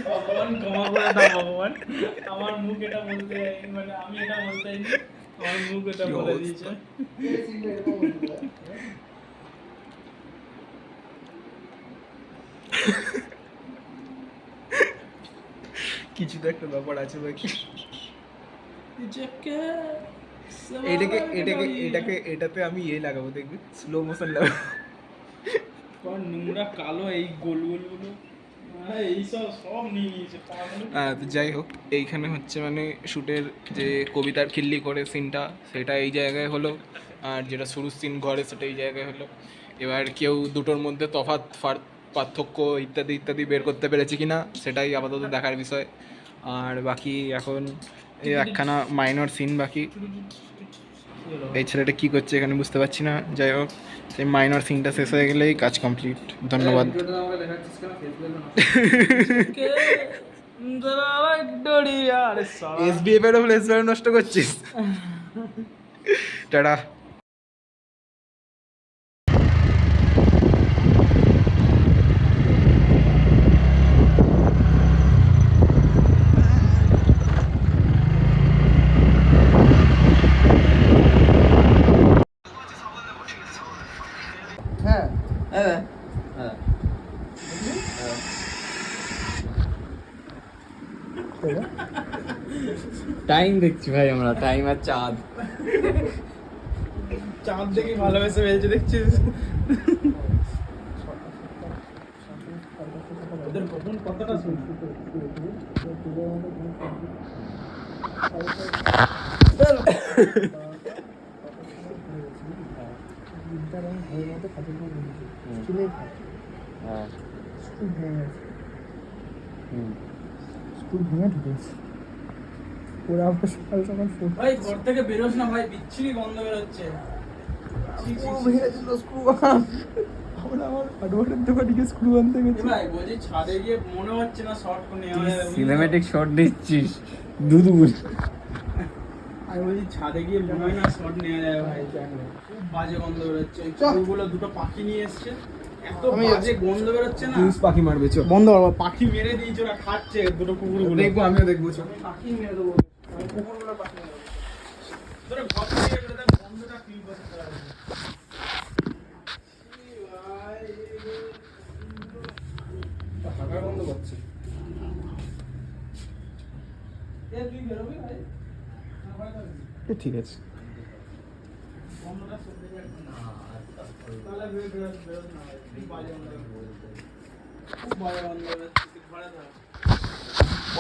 ভগবান ক্ষমা করে দাও ভগবান, আমার মুখ এটা বলতে মানে আমি এটা বলতে চাইনি, আমার মুখ এটা বলে দিয়েছে। কিছু তো একটা ব্যাপার আছে ভাই। এটাতে আমি লাগাবো, দেখবি স্লো মোশন লাগাবো। নোংরা কালো এই গোলগুলো এইসব সব নিয়ে নিয়েছে পাগল। তো যাই হোক, এইখানে হচ্ছে মানে শ্যুটের যে কবিতার খিল্লি করে সিনটা, সেটা এই জায়গায় হলো, আর যেটা শুরুর সিন ঘরে সেটা এই জায়গায় হলো। এবার কেউ দুটোর মধ্যে পার্থক্য ইত্যাদি ইত্যাদি বের করতে পেরেছে কি না সেটাই আপাতত দেখার বিষয়। আর বাকি এখন এই একখানা মাইনর সিন বাকি। এই ছেলেটা কী করছে এখানে বুঝতে পারছি না। যাই হোক, সেই মাইনর সিনটা শেষ হয়ে গেলেই কাজ কমপ্লিট। ধন্যবাদ। SBF এরও ফ্লেস ভ্যালু নষ্ট করছিস। টাটা। টাইম দেখছি ভাই আমরা, টাইম আর চাঁদ। চাঁদ দেখি ভালোবেসে ফেলছে দেখছিস। ওদের গোপন কথাটা শুন। হ্যাঁ ওরা আবার সকাল সকাল ফোন ভাই ঘর থেকে বেরোস না ভাই, বিচ্ছিরি গন্ধ বেরোচ্ছে। আমরা আমার হার্ডওয়ারের দোকানে গিয়ে স্ক্রু আনতে গেছি। ভাই বলছি ছাদে গিয়ে মনে হচ্ছে না শর্ট করে নেওয়া যাবে। সিনেমেটিক শট দিচ্ছিস দুদুগুল। আমি বলছি ছাদে গিয়ে মনে হয় না শর্ট নেওয়া যাবে ভাই, খুব বাজে গন্ধ বেরোচ্ছে। কুকুরগুলো দুটো পাখি নিয়ে এসছে, এত বাজে গন্ধ বেরোচ্ছে না। পাখি মারবে চো। বন্ধ করবো, পাখি মেরে দিয়েছে, ওরা খাচ্ছে দুটো কুকুরগুলো। দেখবো, আমিও দেখবো চো। পাখি মেরে দেবো, কুকুরগুলো পাখি মেরে দেবো। তোরা ঘর থেকে বেরোতে গন্ধটা ফিল করতে পারবে। হাঁকার বন্ধ করছে। তুই বেরোবি ভাই? ঠিক আছে। গন্ধটা সত্যি তাহলে বেরোস না ভাই, খুব বাজে গন্ধ বেরোচ্ছে। খুব বাজে গন্ধ বেরোচ্ছে, তুই ঘরে থাক।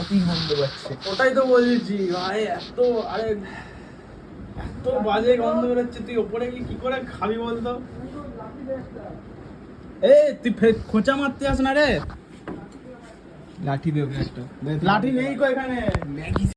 অতি গন্ধ পাচ্ছে। ওটাই তো বলছি ভাই, এত আরে এত বাজে গন্ধ বেরোচ্ছে, তুই ওপরে গিয়ে কি করে খাবি বলতো? এই তুই খোঁচা মারতে আস না রে। লাঠি দেবে একটা। লাঠি নেই কো এখানে।